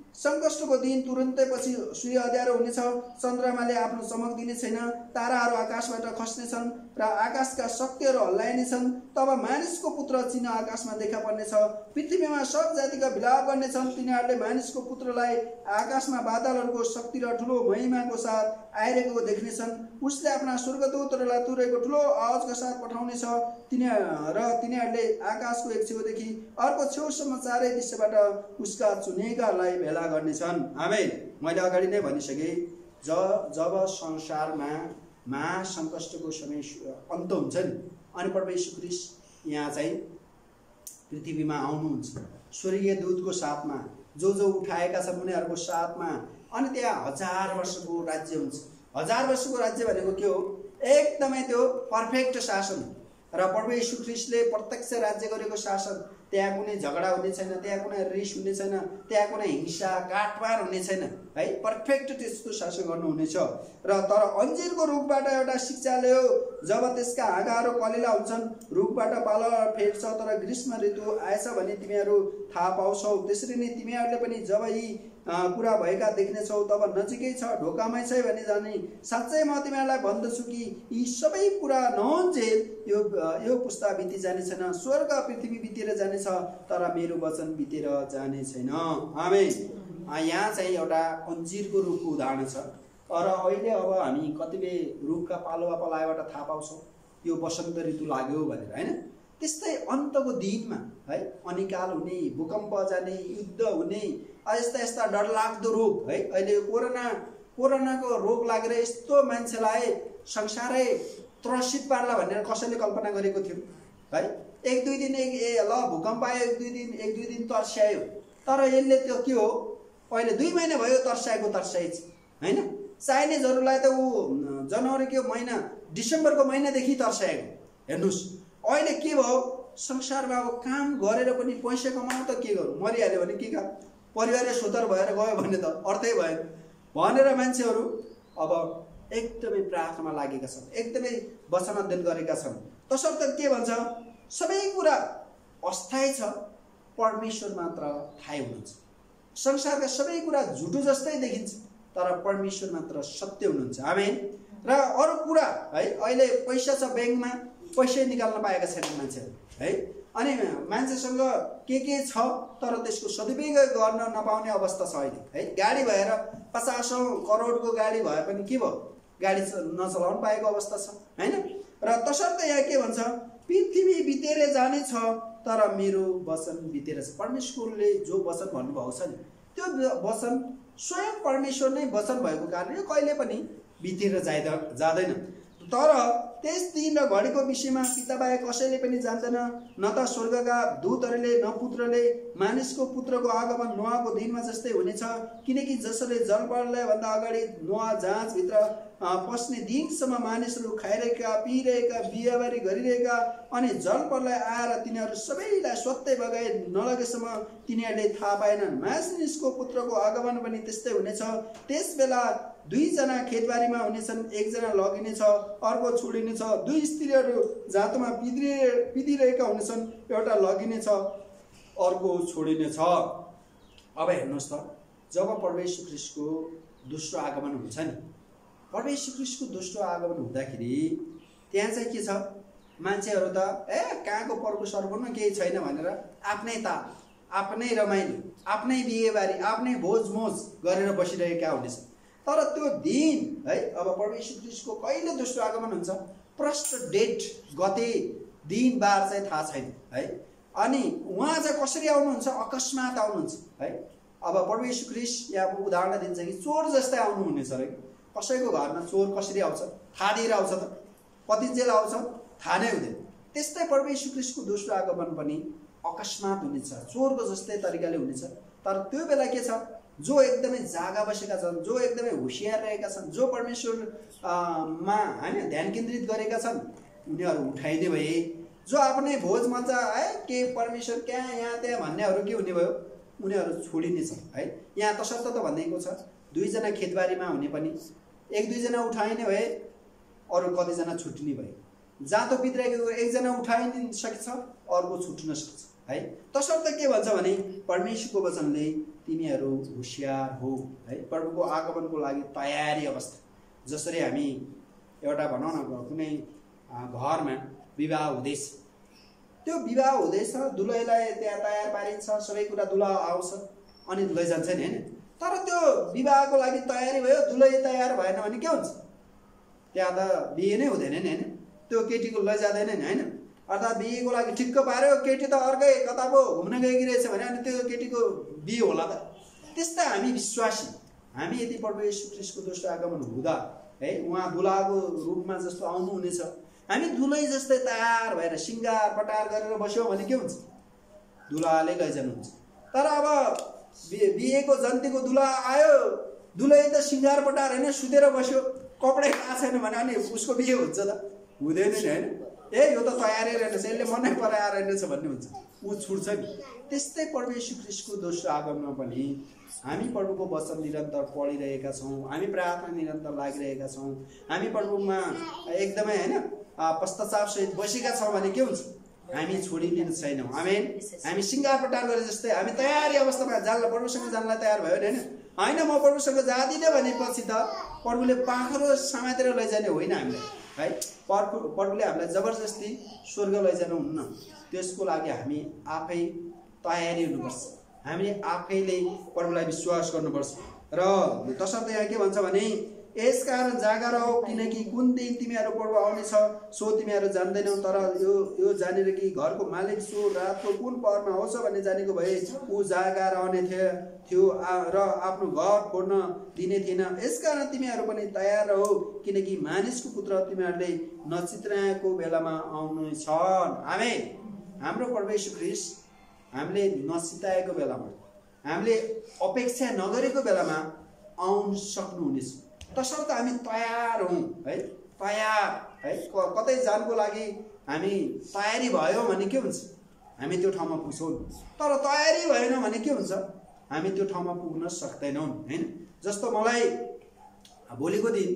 सङ्कष्टको दिन तुरुन्तै पछि सूर्य अँध्यारो हुनेछ, चन्द्रमाले आफ्नो चमक दिने छैन, ताराहरू आकाशबाट खस्नेछन् र आकाशका शक्तिहरू हल्लाइनेछन्। तब मानिसको पुत्र चिन्ह आकाशमा देखा पर्नेछ। पृथ्वीमा सब जातिका विलाप गर्नेछन्। तिनीहरूले मानिसको पुत्रलाई आकाशमा बादलहरूको शक्ति र ठुलो महिमाको साथ आइरहेको देख्नेछन्। उसले आफ्ना स्वर्गदूतहरूलाई तुरैको ठुलो आवाजको साथ पठाउनेछ। तिनीहरूले आकाशको एक छेउदेखि अर्को छेउसम्म चारै दिशाबाट उसका चुनेकाहरूलाई भेला गर्नेछन्। आमेन। मैले अगाडि नै भनिसकेँ, जब संसारमा महासङ्कष्टको समय अन्त हुन्छ नि, अनि परमेश्वर ख्रीष्ट यहाँ चाहिँ पृथ्वीमा आउनुहुन्छ स्वर्गीय दूतको साथमा, जो उठाएका छन् उनीहरूको साथमा, अनि त्यहाँ 1000 वर्षको राज्य हुन्छ। 1000 वर्षको राज्य भनेको के हो? एकदमै त्यो पर्फेक्ट शासन र परमेश्वर ख्रीष्टले प्रत्यक्ष राज्य गरेको शासन। त्यहाँ कुनै झगडा हुने छैन, त्यहाँ कुनै रिस हुने छैन, त्यहाँ कुनै हिंसा काटमार हुने छैन है। पर्फेक्ट त्यस्तो शासन गर्नुहुनेछ। र तर अन्जिरको रुखबाट एउटा शिक्षा ल्यायो, जब त्यसका हाँगाहरू कलिला हुन्छन्, रुखबाट पालो फेर्छ, तर ग्रीष्म ऋतु आएछ भने तिमीहरू थाहा पाउँछौ। त्यसरी नै तिमीहरूले पनि जब यी कुरा भएका देख्नेछौ, तब नजिकै छ, ढोकामै छ भने जाने। साँच्चै म तिमीहरूलाई भन्दछु कि यी सबै कुरा नहुन्जेल यो पुस्ता बिति जाने छैन। स्वर्ग पृथ्वी बितेर जानेछ, तर मेरो वचन बितेर जाने छैन। आमेन। यहाँ चाहिँ एउटा अन्जिरको रुखको उदाहरण छ। तर अहिले अब हामी कतिपय रुखका पालुवा पलाएबाट थाहा पाउँछौँ यो वसन्त ऋतु लाग्यो भनेर हैन। त्यस्तै अन्तको दिनमा है, अनिकाल हुने, भूकम्प जाने, युद्ध हुने, यस्ता डरलाग्दो रोग है। अहिले कोरोनाको रोग लागेर यस्तो मान्छेलाई संसारै त्रसित पार्ला भनेर कसैले कल्पना गरेको थियो है। एक दुई दिन भूकम्प आयो, एक दुई दिन तर्स्यायो, तर यसले त्यो के हो, अहिले 2 महिना भयो तर्साइ हैन। चाइनिजहरूलाई त ऊ जनवरीको महिना, डिसेम्बरको महिनादेखि तर्साएको। हेर्नुहोस् अहिले के भयो, संसारमा अब काम गरेर पनि पैसा कमाउँ त के गरौँ, मरिहाल्यो भने के काम, परिवार सोतर भएर गयो भने त अर्थै भएन भनेर मान्छेहरू अब एकदमै प्रार्थनामा लागेका छन्, एकदमै वचन अध्ययन गरेका छन्। तसर्थ के भन्छ, सबै कुरा अस्थायी छ, परमेश्वर मात्र थाहै हुनुहुन्छ। संसारका सबै कुरा झुटो जस्तै देखिन्छ, तर परमेश्वर मात्र सत्य हुनुहुन्छ। आमेन। र अरू कुरा है, अहिले पैसा छ ब्याङ्कमा, पैसै निकाल्न पाएका छैनन् मान्छेहरू है। अनि मान्छेसँग के छ, तर त्यसको सदुपयोग गर्न नपाउने अवस्था छ अहिले है। गाडी भएर 50 करोडको गाडी भए पनि के भयो, गाडी नचलाउन पाएको अवस्था छ हैन। र तसर्थ यहाँ के भन्छ, पृथ्वी बितेर जाने छ, तर मेरो वचन बितेर छ। परमेश्वरले जो वचन भन्नुभएको छ नि, त्यो वचन स्वयं परमेश्वर नै वचन भएको कारणले कहिले पनि बितेर जाँदैन। तर त्यस दिन र घडीको विषयमा पिता बाहेक कसैले पनि जान्दैन, न त स्वर्गका दूतहरूले न पुत्रले। मानिसको पुत्रको आगमन नोआको दिनमा जस्तै हुनेछ, किनकि जसले जलप्रलय भन्दा अगाडि नोआ जहाजभित्र पस्ने दिनसम्म मानिसहरू खाइरहेका, पिइरहेका, बिहाबारी गरिरहेका अनि जलप्रलय आएर तिनीहरू सबैलाई स्वत्तै बगाए नलगेसम्म तिनीहरूले थाहा पाएनन्। मानिसको पुत्रको आगमन पनि त्यस्तै हुनेछ। त्यस बेला दुईजना खेतबारीमा हुनेछन्, एकजना लगिनेछ, अर्को छोडिनेछ। दुई स्त्रीहरू जातोमा पिदिरहेका हुनेछन्, एउटा लगिनेछ, अर्को छोडिनेछ। अब हेर्नुहोस् त, जब परमेश्वर ख्रीष्टको दोस्रो आगमन हुन्छ नि, परमेश्वर ख्रीष्टको दोस्रो आगमन हुँदाखेरि त्यहाँ चाहिँ के छ, मान्छेहरू त कहाँको पर्व सर्वमा केही छैन भनेर आफ्नै ताल, आफ्नै रमाइलो, आफ्नै बिहेबारी, आफ्नै भोजमोज गरेर बसिरहेका हुनेछन्। तर त्यो दिन है, अब परमेश्वर ख्रीष्टको कहिले दोस्रो आगमन हुन्छ, प्रष्ट डेट, गते, दिन बार चाहिँ थाहा छैन है। अनि उहाँ चाहिँ कसरी आउनुहुन्छ, अकस्मात आउनुहुन्छ है। अब परमेश्वर ख्रीष्ट यहाँ उदाहरण दिन्छ कि चोर जस्तै आउनुहुनेछ रे। कसैको घरमा चोर कसरी आउँछ, थाहा दिएर आउँछ त, कतिन्जेल आउँछ थाहा नै हुँदैन। त्यस्तै परमेश्वर ख्रीष्टको दोस्रो आगमन पनि अकस्मात हुनेछ, चोरको जस्तै तरिकाले हुनेछ। तर त्यो बेला के छ, जो एकदमै जागा बसेका छन्, जो एकदमै होसियार रहेका छन्, जो परमेश्वरमा हैन ध्यान केन्द्रित गरेका छन्, उनीहरू उठाइने भए। जो आफ्नै भोज मजा है के परमेश्वर कहाँ यहाँ त्यहाँ भन्नेहरू के हुने भयो, उनीहरू छोडिनेछ है। यहाँ तसर्थ त भनिएको छ, दुईजना खेतबारीमा हुने पनि एक दुईजना उठाइने भए, अरू कतिजना छुट्टिने भए। जाँतो पित्रेको एकजना उठाइन सक्छ, अर्को छुट्न सक्छ है। तसर्थ के भन्छ भने परमेश्वरको वचनले तिमीहरू होसियार हो है, प्रभुको आगमनको लागि तयारी अवस्था। जसरी हामी एउटा भनौँ न कुनै घरमा विवाह हुँदैछ, त्यो विवाह हुँदैछ, दुलैलाई त्यहाँ तयार पारिन्छ, सबै कुरा दुलहा आउँछ अनि लैजान्छ नि हैन। तर त्यो विवाहको लागि तयारी भयो, दुलै तयार भएन भने के हुन्छ, त्यहाँ त बिहे नै हुँदैन नि हैन, त्यो केटीको लैजाँदैन नि हैन। अर्थात् बिहेको लागि ठिक्क पार्यो, केटी त अर्कै कता पो घुम्न गएकी रहेछ भने अनि त्यो केटीको बिहे होला त। त्यस्तै हामी विश्वासी, हामी यदि परमेश्वर ख्रीष्टको दोस्रो आगमन हुँदा है, उहाँ दुलाको रूपमा जस्तो आउनुहुनेछ, हामी दुलै जस्तै तयार भएर सिङ्गार पटार गरेर बस्यौँ भने के हुन्छ, दुलाले लैजानुहुन्छ। तर अब बिहेको जन्तीको दुला आयो, दुलै त सिङ्गार पटार होइन सुतेर बस्यो, कपडै थाहा छैन भने अनि उसको बिहे हुन्छ त, हुँदैन नि हैन। यो त तयारै रहेनछ, यसले मनै पराएर रहेनछ भन्ने हुन्छ, ऊ छुट्छ नि। त्यस्तै परमेश्वर ख्रीष्टको दोस्रो आगमनमा पनि हामी प्रभुको वचन निरन्तर पढिरहेका छौँ, हामी प्रार्थना निरन्तर लागिरहेका छौँ, हामी प्रभुमा एकदमै हैन पश्चातापसहित बसेका छौँ भने के हुन्छ, हामी छोडिदिनु छैनौँ। आमेन। हामी सिङ्गार पटार गरे जस्तै हामी तयारी अवस्थामा जान्ला, प्रभुसँग जानलाई तयार भयो नि हैन। म प्रभुसँग जाँदिनँ भनेपछि त प्रभुले पाखरो समातेर लैजाने होइन हामीलाई है। प्रभुले हामीलाई जबरजस्ती स्वर्ग लैजानु हुन्न, त्यसको लागि हामी आफै तयारी हुनुपर्छ, हामीले आफैले प्रभुलाई विश्वास गर्नुपर्छ। र तसर्थ यहाँ के भन्छ भने यसकारण जागा रह, किनकि कुन दिन तिमीहरू प्रभु आउनेछ सो तिमीहरू जान्दैनौ। तर यो जानेर कि घरको मालिक सो रातको कुन पहरमा आउँछ भन्ने जानेको भए ऊ जागा रहने थियो र आफ्नो घर फोड्न दिने थिएन। यसकारण तिमीहरू पनि तयार रह, किनकि मानिसको पुत्र तिमीहरूले नचित्राएको बेलामा आउनेछन्। आमेन। हाम्रो परमेश्वर ख्रीष्ट हामीले नचिताएको बेलामा, हामीले अपेक्षा नगरेको बेलामा आउन सक्नुहुनेछ। तसर्थ हामी तयार हौँ है, तयार है। कतै जानको लागि हामी तयारी भयो भने के हुन्छ, हामी त्यो ठाउँमा पुग्छौँ। तर तयारी भएन भने के हुन्छ, हामी त्यो ठाउँमा पुग्न सक्दैनौँ हैन। जस्तो मलाई भोलिको दिन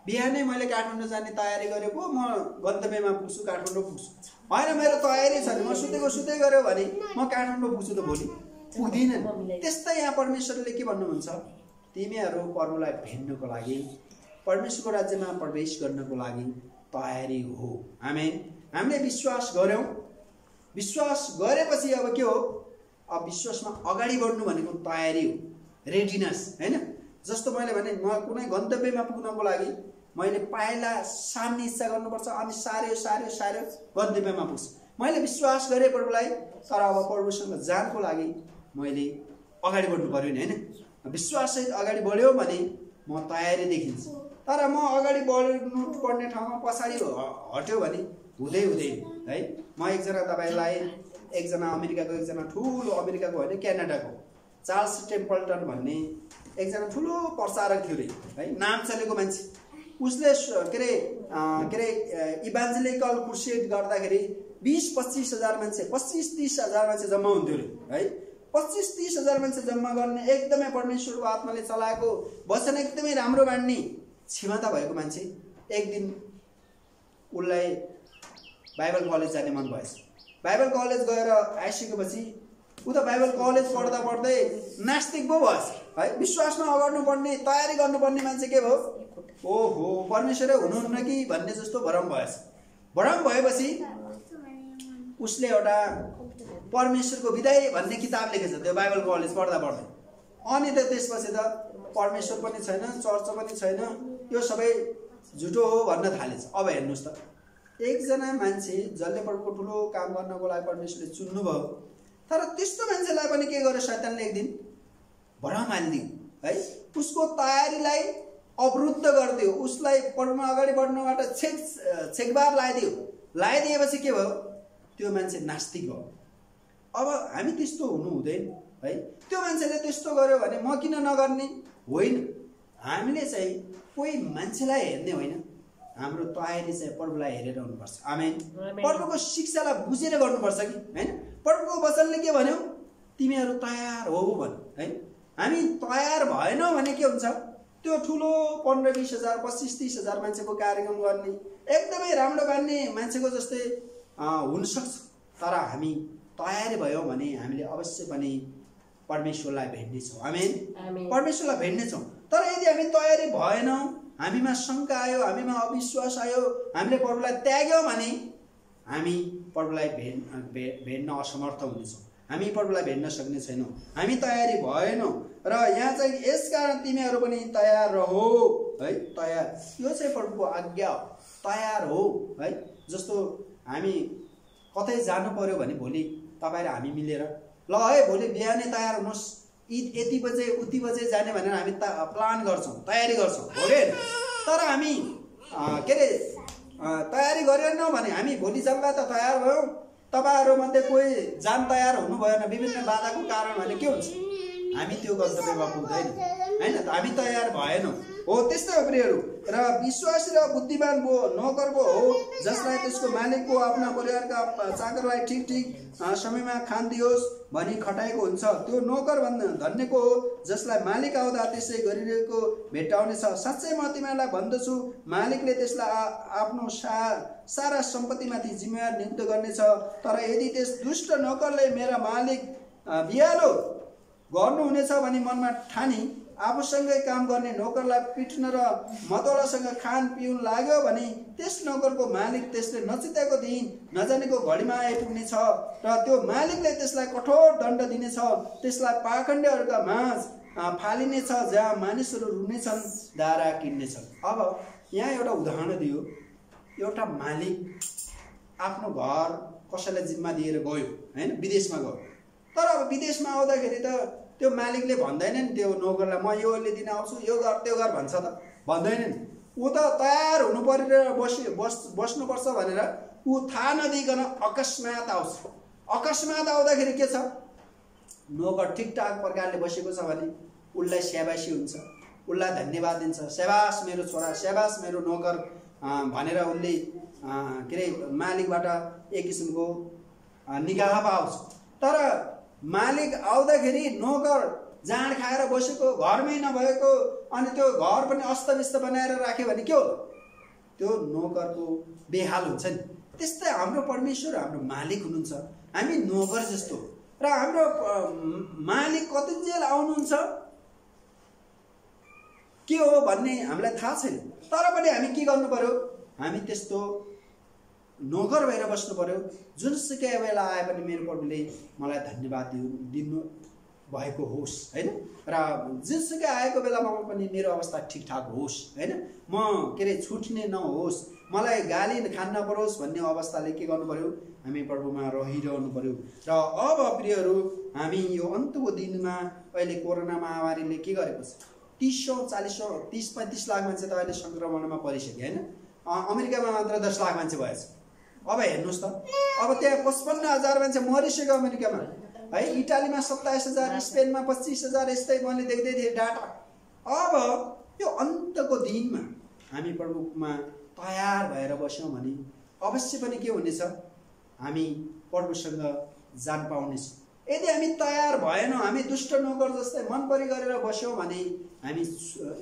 बिहानै मैले काठमाडौँ जाने तयारी गरेको, म गन्तव्यमा पुग्छु, काठमाडौँ पुग्छु होइन, मेरो तयारी छ नि, म सुत्दै गऱ्यो भने म काठमाडौँ पुग्छु त भोलि पुग्दिनँ। त्यस्तै यहाँ परमेश्वरले के भन्नुहुन्छ, तिमीहरू प्रभुलाई भेट्नको लागि, परमेश्वरको राज्यमा प्रवेश गर्नको लागि तयारी हो। आमेन। हामीले विश्वास गऱ्यौँ, विश्वास गरेपछि अब के हो, अब विश्वासमा अगाडि बढ्नु भनेको तयारी हो, रेडिनेस हैन। जस्तो मैले भने म कुनै गन्तव्यमा पुग्नको लागि मैले पहिला सार्ने इच्छा गर्नुपर्छ, अनि सार्यो गन्तव्यमा पुग्छु। मैले विश्वास गरेँ प्रभुलाई, तर अब प्रभुसँग जानको लागि मैले अगाडि बढ्नु पर्यो नि हैन। विश्वाससहित अगाडि बढ्यो भने म तयारी देखिन्छ। तर म अगाडि बढ्नु पर्ने ठाउँमा पछाडि हट्यो भने हुँदैन है। म एकजना तपाईलाई एकजना अमेरिकाको एकजना ठुलो अमेरिकाको होइन क्यानाडाको चार्ल्स टेम्पल्टन भन्ने एकजना ठुलो प्रचारक थियो रे है, नाम चलेको मान्छे। उसले के अरे इभान्जेलिकल क्रुसेड गर्दाखेरि 20-25 हजार मान्छे 25-30 हजार मान्छे जम्मा हुन्थ्यो रे है। 25-30 हजार मान्छे जम्मा गर्ने एकदमै परमेश्वरको आत्माले चलाएको वचन एकदमै राम्रो बाँड्ने क्षमता भएको मान्छे एक दिन उसलाई बाइबल कलेज जाने मन भएछ। बाइबल कलेज गएर आइसकेपछि ऊ त बाइबल कलेज पढ्दा पढ्दै नास्तिक पो भएछ है। विश्वासमा अगाड्नु पर्ने तयारी गर्नुपर्ने मान्छे के भयो, ओहो परमेश्वरै हुनुहुन्न कि भन्ने जस्तो भरम भएछ। भरम भएपछि उसले एउटा परमेश्वरको विदाई भन्ने किताब लेखेछ त्यो बाइबल कलेज पढ्दा पढ्दै। अनि त त्यसपछि त परमेश्वर पनि छैन, चर्च पनि छैन, यो सबै झुटो हो भन्न थालेछ। अब हेर्नुहोस् त, एकजना मान्छे जसले प्रभुको ठुलो काम गर्नको लागि परमेश्वरले चुन्नुभयो, तर त्यस्तो मान्छेलाई पनि के गर्यो शैतानले एक दिन भरम हालिदियो है। उसको तयारीलाई अवरुद्ध गरिदियो, उसलाई प्रभुमा अगाडि बढ्नबाट छेकबार लगाइदिएपछि के भयो, त्यो मान्छे नास्तिक भयो। अब हामी त्यस्तो हुनु हुँदैन है। त्यो मान्छेले त्यस्तो गर्यो भने म किन नगर्ने होइन। हामीले चाहिँ कोही मान्छेलाई हेर्ने होइन, हाम्रो तयारी चाहिँ प्रभुलाई हेरेर हुनुपर्छ। आमेन। प्रभुको शिक्षालाई बुझेर गर्नुपर्छ कि होइन। प्रभुको वचनले के भन्यो, तिमीहरू तयार हो भन्यो है। हामी तयार भएनौँ भने के हुन्छ, त्यो ठुलो 15-20 हजार 25-30 हजार मान्छेको कार्यक्रम गर्ने एकदमै राम्रो बान्ने मान्छेको जस्तै हुनसक्छ। तर हामी तयारी भयौँ भने हामीले अवश्य पनि परमेश्वरलाई भेट्नेछौँ। आमेन। परमेश्वरलाई भेट्नेछौँ। तर यदि हामी तयारी भएनौँ, हामीमा शङ्का आयो, हामीमा अविश्वास आयो, हामीले प्रभुलाई त्याग्यौँ भने हामी प्रभुलाई भेट्न असमर्थ हुनेछौँ। हामी प्रभुलाई भेट्न सक्ने छैनौँ, हामी तयारी भएनौँ। र यहाँ चाहिँ यसकारण तिमीहरू पनि तयार रहो है। तयार, यो चाहिँ प्रभुको आज्ञा हो, तयार हो है। जस्तो हामी कतै जानु पर्यो भने भोलि तपाईँ र हामी मिलेर ल है भोलि बिहानै तयार हुनुहोस्, यति बजे उति बजे जाने भनेर हामी प्लान गर्छौँ, तयारी गर्छौँ हो कि। तर हामी के अरे तयारी गरेनौँ भने हामी भोलि जम्मा त तयार भयौँ, तपाईँहरूमध्ये कोही जान तयार हुनु भएन विभिन्न बाधाको कारण भने के हुन्छ, हामी त्यो गन्तव्यमा पुग्दैन होइन। त हामी तयार भएनौँ हो। त्यस्तै हो प्रियहरू। र विश्वासी र बुद्धिमान नोकरको हो जसलाई त्यसको मालिकको आफ्ना परिवारका चाकरलाई ठिक समयमा खान दियोस् भनी खटाएको हुन्छ। त्यो नोकर धन्यको हो जसलाई मालिक आउँदा त्यसै गरिरहेको भेट्टाउनेछ। साँच्चै म तिमीहरूलाई भन्दछु, मालिकले त्यसलाई आफ्नो सारा सम्पत्तिमाथि जिम्मेवार नियुक्त गर्नेछ। तर यदि त्यस दुष्ट नोकरले मेरा मालिक बिहालो गर्नुहुनेछ भनी मनमा ठानी आफूसँगै काम गर्ने नोकरलाई पिट्न र मतवालासँग खान पिउन लाग्यो भने त्यस नोकरको मालिक त्यसले नचितेको दिन नजानेको घडीमा आइपुग्नेछ र त्यो मालिकले त्यसलाई कठोर दण्ड दिनेछ। त्यसलाई पाखण्डेहरूका माझ फालिनेछ जहाँ मानिसहरू रुनेछन्, दारा किन्नेछन्। अब यहाँ एउटा उदाहरण दियो, एउटा मालिक आफ्नो घर कसैलाई जिम्मा दिएर गयो होइन, विदेशमा गयो। तर अब विदेशमा आउँदाखेरि त त्यो मालिकले भन्दैन नि त्यो नोकरलाई म यो दिन आउँछु, यो गर त्यो गर भन्छ त, भन्दैन नि। ऊ त तयार हुनु परेर बस्नुपर्छ भनेर ऊ थाहा नदिकन अकस्मात आउँछ। अकस्मात आउँदाखेरि के छ, नोकर ठिकठाक प्रकारले बसेको छ भने उसलाई स्याबासी हुन्छ, उसलाई धन्यवाद दिन्छ, स्याबास मेरो छोरा, स्याबास मेरो नोकर भनेर उसले के अरे मालिकबाट एक किसिमको निगाह पाउँछ। तर मालिक आउँदाखेरि नोकर जाँड खाएर बसेको, घरमै नभएको, अनि त्यो घर पनि अस्तव्यस्त बनाएर राख्यो भने के हो, त्यो नोकरको बेहाल हुन्छ नि। त्यस्तै हाम्रो परमेश्वर हाम्रो मालिक हुनुहुन्छ, हामी नोकर जस्तो। र हाम्रो मालिक कतिन्जेल आउनुहुन्छ के हो भन्ने हामीलाई थाहा छैन। तर पनि हामी के गर्नु पर्यो, हामी त्यस्तो नोकर भएर बस्नु पर्यो। जुनसुकै बेला आए पनि मेरो प्रभुले मलाई धन्यवाद दिनु भएको होस् होइन। र जुनसुकै आएको बेलामा पनि मेरो अवस्था ठिकठाक होस् होइन, म के अरे छुट्ने नहोस्, मलाई गाली खान नपरोस् भन्ने अवस्थाले के गर्नु पर्यो, हामी प्रभुमा रहिरहनु पर्यो। र अब प्रियहरू, हामी यो अन्तको दिनमा अहिले कोरोना महामारीले के गरेको छ, 30-35 लाख मान्छे त अहिले संक्रमणमा परिसक्यो हैन। अमेरिकामा मात्र 10 लाख मान्छे भएछ। अब हेर्नुस् त, अब त्यहाँ 55,000 मान्छे मरिसक्यो अमेरिकामा है। इटालीमा 27,000, स्पेनमा 25,000, यस्तै मैले देख्दै थिएँ डाटा। अब यो अन्तको दिनमा हामी प्रभुमा तयार भएर बस्यौँ भने अवश्य पनि के हुनेछ, हामी प्रभुसँग जान पाउनेछ। यदि हामी तयार भएनौँ, हामी दुष्ट नोकर जस्तै मनपरी गरेर बस्यौँ भने हामी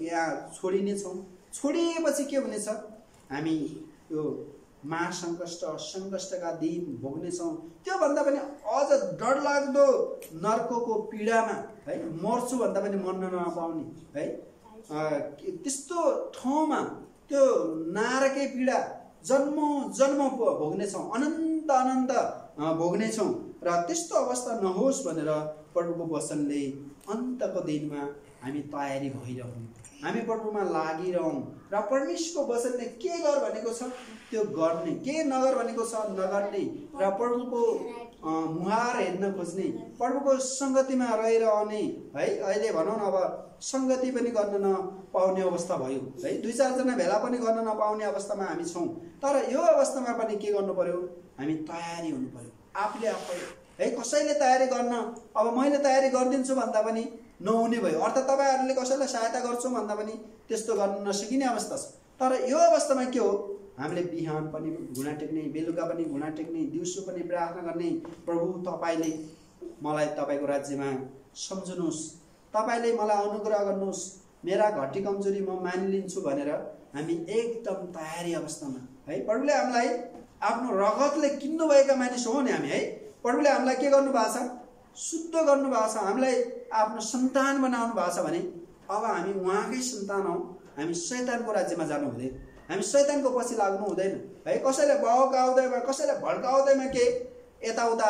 यहाँ छोडिनेछौँ। छोडिएपछि के हुनेछ, हामी यो महासङ्कष्ट सङ्कष्टका दिन भोग्नेछौँ। त्योभन्दा पनि अझ डरलाग्दो नर्कको पीडामा है, मर्छु भन्दा पनि मर्न नपाउने है, त्यस्तो ठाउँमा त्यो नारकै पीडा जन्म भोग्नेछौँ, अनन्त भोग्नेछौँ। र त्यस्तो अवस्था नहोस् भनेर प्रभुको वचनले अन्तको दिनमा हामी तयारी भइरहौँ, हामी प्रभुमा लागिरहौँ। र परमेश्वरको वचनले के गर भनेको छ त्यो गर्ने, के नगर भनेको छ नगर्ने, र प्रभुको मुहार हेर्न खोज्ने, प्रभुको सङ्गतिमा रहिरहने है। अहिले भनौँ न, अब सङ्गति पनि गर्न नपाउने अवस्था भयो है, 2-4 जना भेला पनि गर्न नपाउने अवस्थामा हामी छौँ। तर यो अवस्थामा पनि के गर्नु पर्यो, हामी तयारी हुनु पर्यो आफूले आफै है। कसैले तयारी गर्न, अब मैले तयारी गरिदिन्छु भन्दा पनि नहुने भयो, अर्थात् तपाईँहरूले कसैलाई सहायता गर्छु भन्दा पनि त्यस्तो गर्न नसकिने अवस्था छ। तर यो अवस्थामा के हो, हामीले बिहान पनि घुँडा टेक्ने, बेलुका पनि घुँडा टेक्ने, दिउँसो पनि प्रार्थना गर्ने, प्रभु तपाईँले मलाई तपाईँको राज्यमा सम्झनुहोस्, तपाईँले मलाई अनुग्रह गर्नुहोस्, मेरा घटी कमजोरी म मानिलिन्छु भनेर हामी एकदम तयारी अवस्थामा है। प्रभुले हामीलाई आफ्नो रगतले किन्नुभएका मानिस हो नि हामी है। प्रभुले हामीलाई के गर्नुभएको छ, शुद्ध गर्नुभएको छ, हामीलाई आफ्नो सन्तान बनाउनु भएको छ भने अब हामी उहाँकै सन्तान हौँ। हामी शैतानको राज्यमा जानु हुँदैन, हामी शैतानको पछि लाग्नु हुँदैन है। कसैले बहकाउँदैमा, कसैले भड्काउँदैमा के यताउता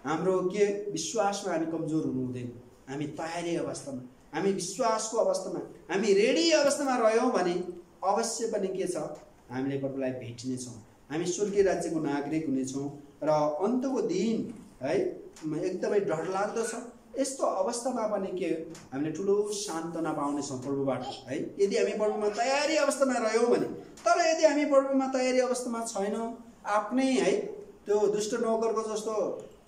हाम्रो के विश्वासमा हामी कमजोर हुनु हुँदैन। हामी तयारी अवस्थामा, हामी विश्वासको अवस्थामा, हामी रेडी अवस्थामा रह्यौँ भने अवश्य पनि के छ, हामीले प्रभुलाई भेट्नेछौँ, हामी स्वर्गीय राज्यको नागरिक हुनेछौँ। र अन्तको दिन है एकदमै डरलाग्दो छ। यस्तो अवस्थामा पनि के हामीले ठुलो सान्त्वना पाउनेछौँ प्रभुबाट है, यदि हामी प्रभुमा तयारी अवस्थामा रह्यौँ भने। तर यदि हामी प्रभुमा तयारी अवस्थामा छैनौँ, आफ्नै है त्यो दुष्ट नोकरको जस्तो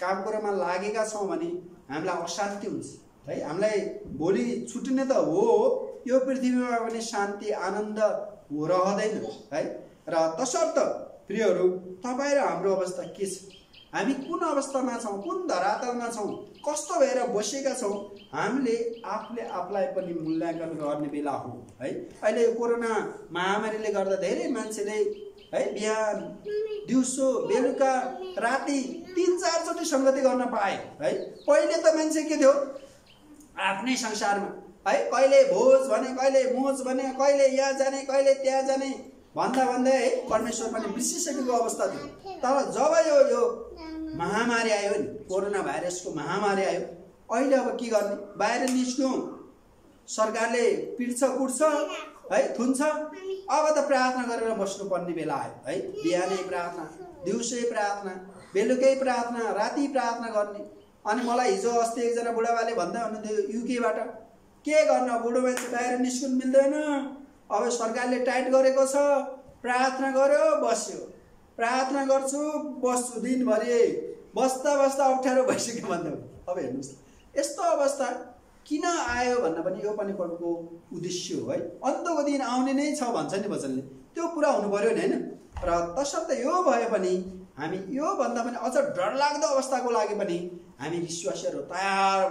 काम कुरामा लागेका छौँ भने हामीलाई अशान्ति हुन्छ है। हामीलाई भोलि छुट्ने त हो, यो पृथ्वीमा पनि शान्ति आनन्द रहँदैन है। र तसर्थ प्रियहरू, तपाईँ र हाम्रो अवस्था के छ, हामी कुन अवस्थामा छौँ, कुन धरातलमा छौँ, कस्तो भएर बसेका छौँ, हामीले आफूले आफूलाई पनि मूल्याङ्कन गर्ने बेला हो है। अहिले कोरोना महामारीले गर्दा धेरै मान्छेले है बिहान दिउँसो बेलुका राति 3-4 चोटि सङ्गति गर्न पाए है। पहिले त मान्छे के थियो, आफ्नै संसारमा है, कहिले भोज भने, कहिले मोज भने, कहिले यहाँ जाने, कहिले त्यहाँ जाने भन्दै है परमेश्वर पनि बिर्सिसकेको अवस्था थियो। तर जब यो महामारी आयो नि, कोरोना भाइरसको महामारी आयो, अहिले अब के गर्ने, बाहिर निस्क्यौँ, सरकारले पिट्छ कुट्छ है, थुन्छ, अब त प्रार्थना गरेर बस्नुपर्ने बेला आयो है। बिहानै प्रार्थना, दिउँसै प्रार्थना, बेलुकै प्रार्थना, राति प्रार्थना गर्ने। अनि मलाई हिजो अस्ति एकजना बुढाबाले भन्दै हुनुहुन्थ्यो युकेबाट, के गर्न बुढो मान्छे बाहिर निस्कनु मिल्दैन, अब सरकारले टाइट गरेको छ, प्रार्थना गर्यो बस्यो, प्रार्थना गर्छु बस्छु, दिनभरि बस्दा बस्दा अप्ठ्यारो भइसक्यो भन्दा। अब हेर्नुहोस् यस्तो अवस्था किन आयो भन्दा पनि यो पनि प्रभुको उद्देश्य हो है। अन्तको दिन आउने नै छ भन्छ नि वचनले, त्यो पुरा हुनु पर्यो नि होइन। र तसर्थ यो भए पनि हामी यो भन्दा पनि अझ डरलाग्दो अवस्थाको लागि पनि हामी विश्वासीहरू तयार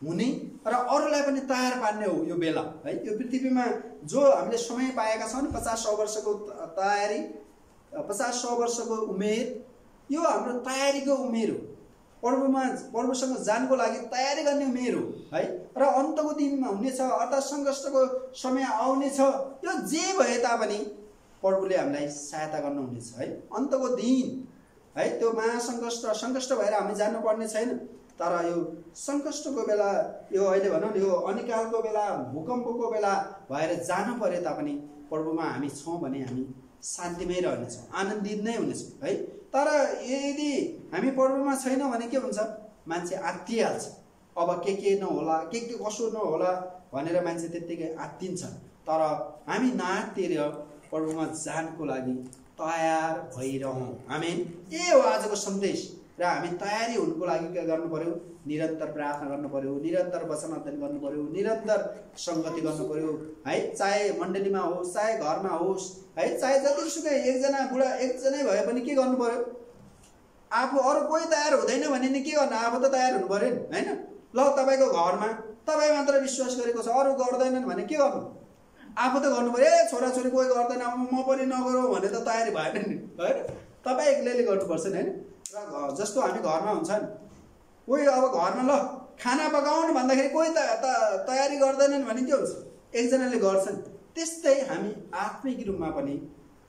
हुने र अरूलाई पनि तयार पार्ने हो यो बेला है। यो पृथ्वीमा जो हामीले समय पाएका छौँ नि, 50-100 वर्षको तयारी, 50-100 वर्षको उमेर, यो हाम्रो तयारीको उमेर हो। प्रभुसँग जानको लागि तयारी गर्ने उमेर हो है। र अन्तको दिनमा हुनेछ, अर्थात् सङ्कष्टको समय आउनेछ, यो जे भए तापनि प्रभुले हामीलाई सहायता गर्नुहुनेछ है। अन्तको दिन है त्यो महासङ्कष्ट भएर हामी जानुपर्ने छैन। तर यो सङ्कष्टको बेला, यो अहिले भनौँ न यो अनिकालको बेला, भूकम्पको बेला भएर जानु परे तापनि प्रभुमा हामी छौँ भने हामी शान्तिमै रहनेछौँ, आनन्दित नै हुनेछौँ है। तर यदि हामी प्रभुमा छैनौँ भने के हुन्छ, मान्छे आत्तिहाल्छ, अब के नहोला, के कसो नहोला भनेर मान्छे त्यत्तिकै आत्तिन्छ। तर हामी नआत्तिएर प्रभुमा जानको लागि तयार भइरहौँ। आमेन। ए हो आजको सन्देश। र हामी तयारी हुनुको लागि के गर्नु पर्यो? निरन्तर प्रार्थना गर्नु पर्यो, निरन्तर वचन अध्ययन गर्नु पर्यो, निरन्तर संगति गर्नु पर्यो है। चाहे मण्डलीमा होस्, चाहे घरमा होस् है, चाहे जतिसुकै एकजना बुढा एकजनै भए पनि के गर्नु पर्यो? आफू अरू कोही तयार हुँदैन भने नि के गर्नु? आफू त तयार हुनु पर्यो नि हैन। ल तपाईको घरमा तपाईँ मात्र विश्वास गरेको छ, अरू गर्दैनन् भने के गर्नु? आफू त गर्नु पर्यो। ए छोराछोरी कोही गर्दैन म पनि नगरौँ भने त तयारी भएन नि है। तपाईँ एक्लैले गर्नुपर्छ नि हैन। र जस्तो हामी घरमा हुन्छ नि, कोही अब घरमा ल खाना पकाउनु भन्दाखेरि कोही तयारी गर्दैनन् भने के हुन्छ? एकजनाले गर्छन्। त्यस्तै हामी आत्मिक रूपमा पनि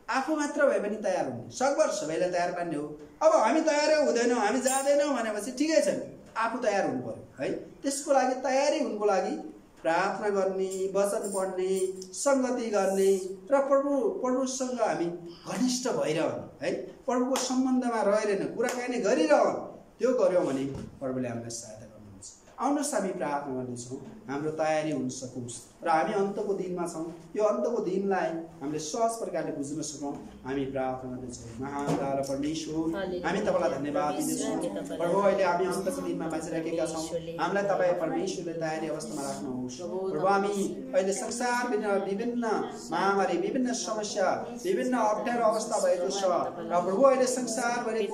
आफू मात्र भए पनि तयार हुने, सकभर सबैलाई तयार पार्ने हो। अब हामी तयारै हुँदैनौँ, हामी जाँदैनौँ भनेपछि ठिकै छ नि, आफू तयार हुनु पर्यो है। त्यसको लागि तयारी हुनुको लागि प्रार्थना गर्ने, वचन पढ्ने, संगति गर्ने र प्रभुसँग हामी घनिष्ठ भइरहने है। प्रभुको सम्बन्धमा रहेर कुराकानी गरिरहने, त्यो गर्यौँ भने प्रभुले हामीलाई सहायता गर्नुहुन्छ। आउनुहोस् हामी प्रार्थना गर्नेछौँ, हाम्रो तयारी हुन सकोस् र हामी अन्तको दिनमा छौँ। यो अन्तको दिनलाई हामीले सहज प्रकारले बुझ्न सकौँ। हामी प्रार्थना गर्नेछौँ। महान दयालु परमेश्वर, हामी तपाईँलाई धन्यवाद दिँदछौँ। प्रभु अहिले हामी अन्तको दिनमा बाँचिरहेका छौँ। हामीलाई तपाईँ परमेश्वरले तयारी अवस्थामा राख्नुहोस्। प्रभु हामी अहिले संसार विभिन्न महामारी, विभिन्न समस्या, विभिन्न अप्ठ्यारो अवस्था भएको छ र प्रभु अहिले संसारभरि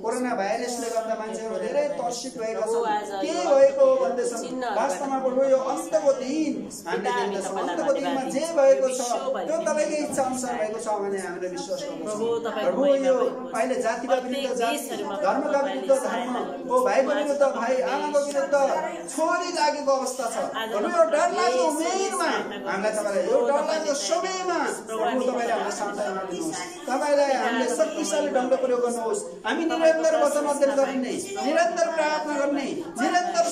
कोरोना भाइरसले गर्दा मान्छेहरू धेरै तर्सित भएका छन्। के भएको भन्दैछन्? वास्तवमा प्रभु यो अन्तको दिन हामीले देख्दछौँ। अन्तको दिनमा जे भएको छ त्यो तपाईँकै इच्छा अनुसार भएको छ भने हामीले विश्वास गर्छौँ। प्रभु यो अहिले जातिका विरुद्ध जाति, धर्मका विरुद्ध धर्म, ओ भाइको विरुद्ध भाइ, आमाको विरुद्ध छोरी लागेको अवस्था छ। प्रभु यो डरलाग्दो उमेरमा हामीलाई तपाईँलाई, यो डरलाग्दो समयमा प्रभु तपाईँले हामीलाई सान्त्वना दिनुहोस्। तपाईँलाई हामीले शक्तिशाली ढङ्गले प्रयोग गर्नुहोस्। हामी निरन्तर वचन अध्ययन गर्ने, निरन्तर प्रार्थना गर्ने, निरन्तर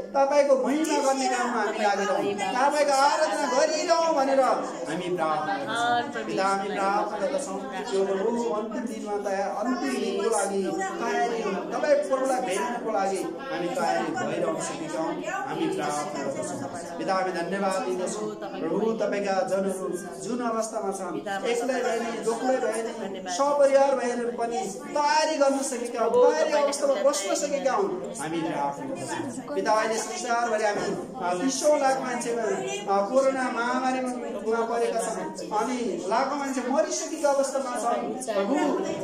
तपाईँको महिमा गर्ने काममा हामी लागेरहौँ, तपाईँको आराधना गरिरहौँ भनेर हामी प्रार्थना गर्छौँ। पिता, हामी प्रार्थना गर्दछौँ यो प्रभु अन्तिम दिनमा अन्तिम दिनको लागि तयारी, तपाईँ प्रभुलाई भेट्नको लागि हामी तयारी भइरहन सकेका हौँ। हामी प्रार्थना गर्दछौँ। पिता, हामी धन्यवाद दिँदछौँ। प्रभु तपाईँका जनहरू जुन अवस्थामा छन्, एक्लै भए नि, दुःखलै भए नि, सपरिवार भएर पनि तयारी गर्न सकेका हौँ, तयारी अवस्थामा बस्न सकेका हौँ। हामी प्रार्थना गर्दछौँ। पिता, अहिले संसारभरि हामी 30 लाख मान्छे कोरोना महामारीमा परेका छन् अनि लाखौँ मान्छे मरिसकेको अवस्थामा छन्। प्रभु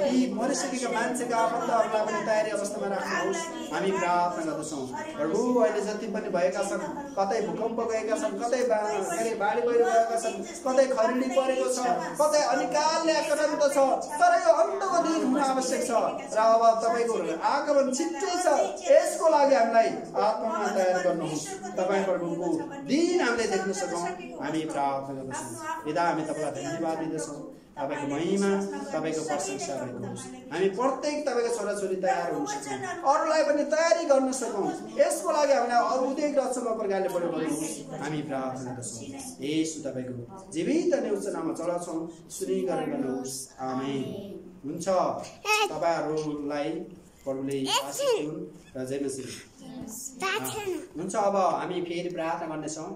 यी मरिसकेका मान्छेका आफन्तहरूलाई पनि तयारी अवस्थामा राख्नुहोस्। हामी प्रार्थना गर्दछौँ। प्रभु अहिले जति पनि भएका छन्, कतै भूकम्प गएका छन्, कतै बाढी पहिरो गएका छन्, कतै खरिडी परेको छ, कतै अनिकालले आक्रान्त छ, तर यो अन्तको दिन हुन आवश्यक छ र अब तपाईँको आगमन छिट्टै छ। यसको लागि हामीलाई आत्मामा तयार गर्नुहोस्। तपाईँ प्रभुको दिन हामीले देख्न सकौँ। हामी प्रार्थना गर्दछौँ। पिता, हामी तपाईँलाई धन्यवाद दिँदछौँ। तपाईँको महिमा, तपाईँको प्रशंसा भएको होस्। हामी प्रत्येक तपाईँको छोराछोरी तयार हुन सकौँ, अरूलाई पनि तयारी गर्न सकौँ। यसको लागि हामीलाई औधिक रचना प्रकारले प्रयोग गर्नुहोस्। हामी प्रार्थना गर्दछौँ। येशू तपाईँको जीवित अनि उच्च नाममा चढाउँछौँ। सुनिकरण गर्नुहोस्। आमेन। हुन्छ। तपाईँहरूलाई प्रभुले आशीष दिउन् र जय मसीह। हुन्छ। अब हामी फेरि प्रार्थना गर्नेछौँ।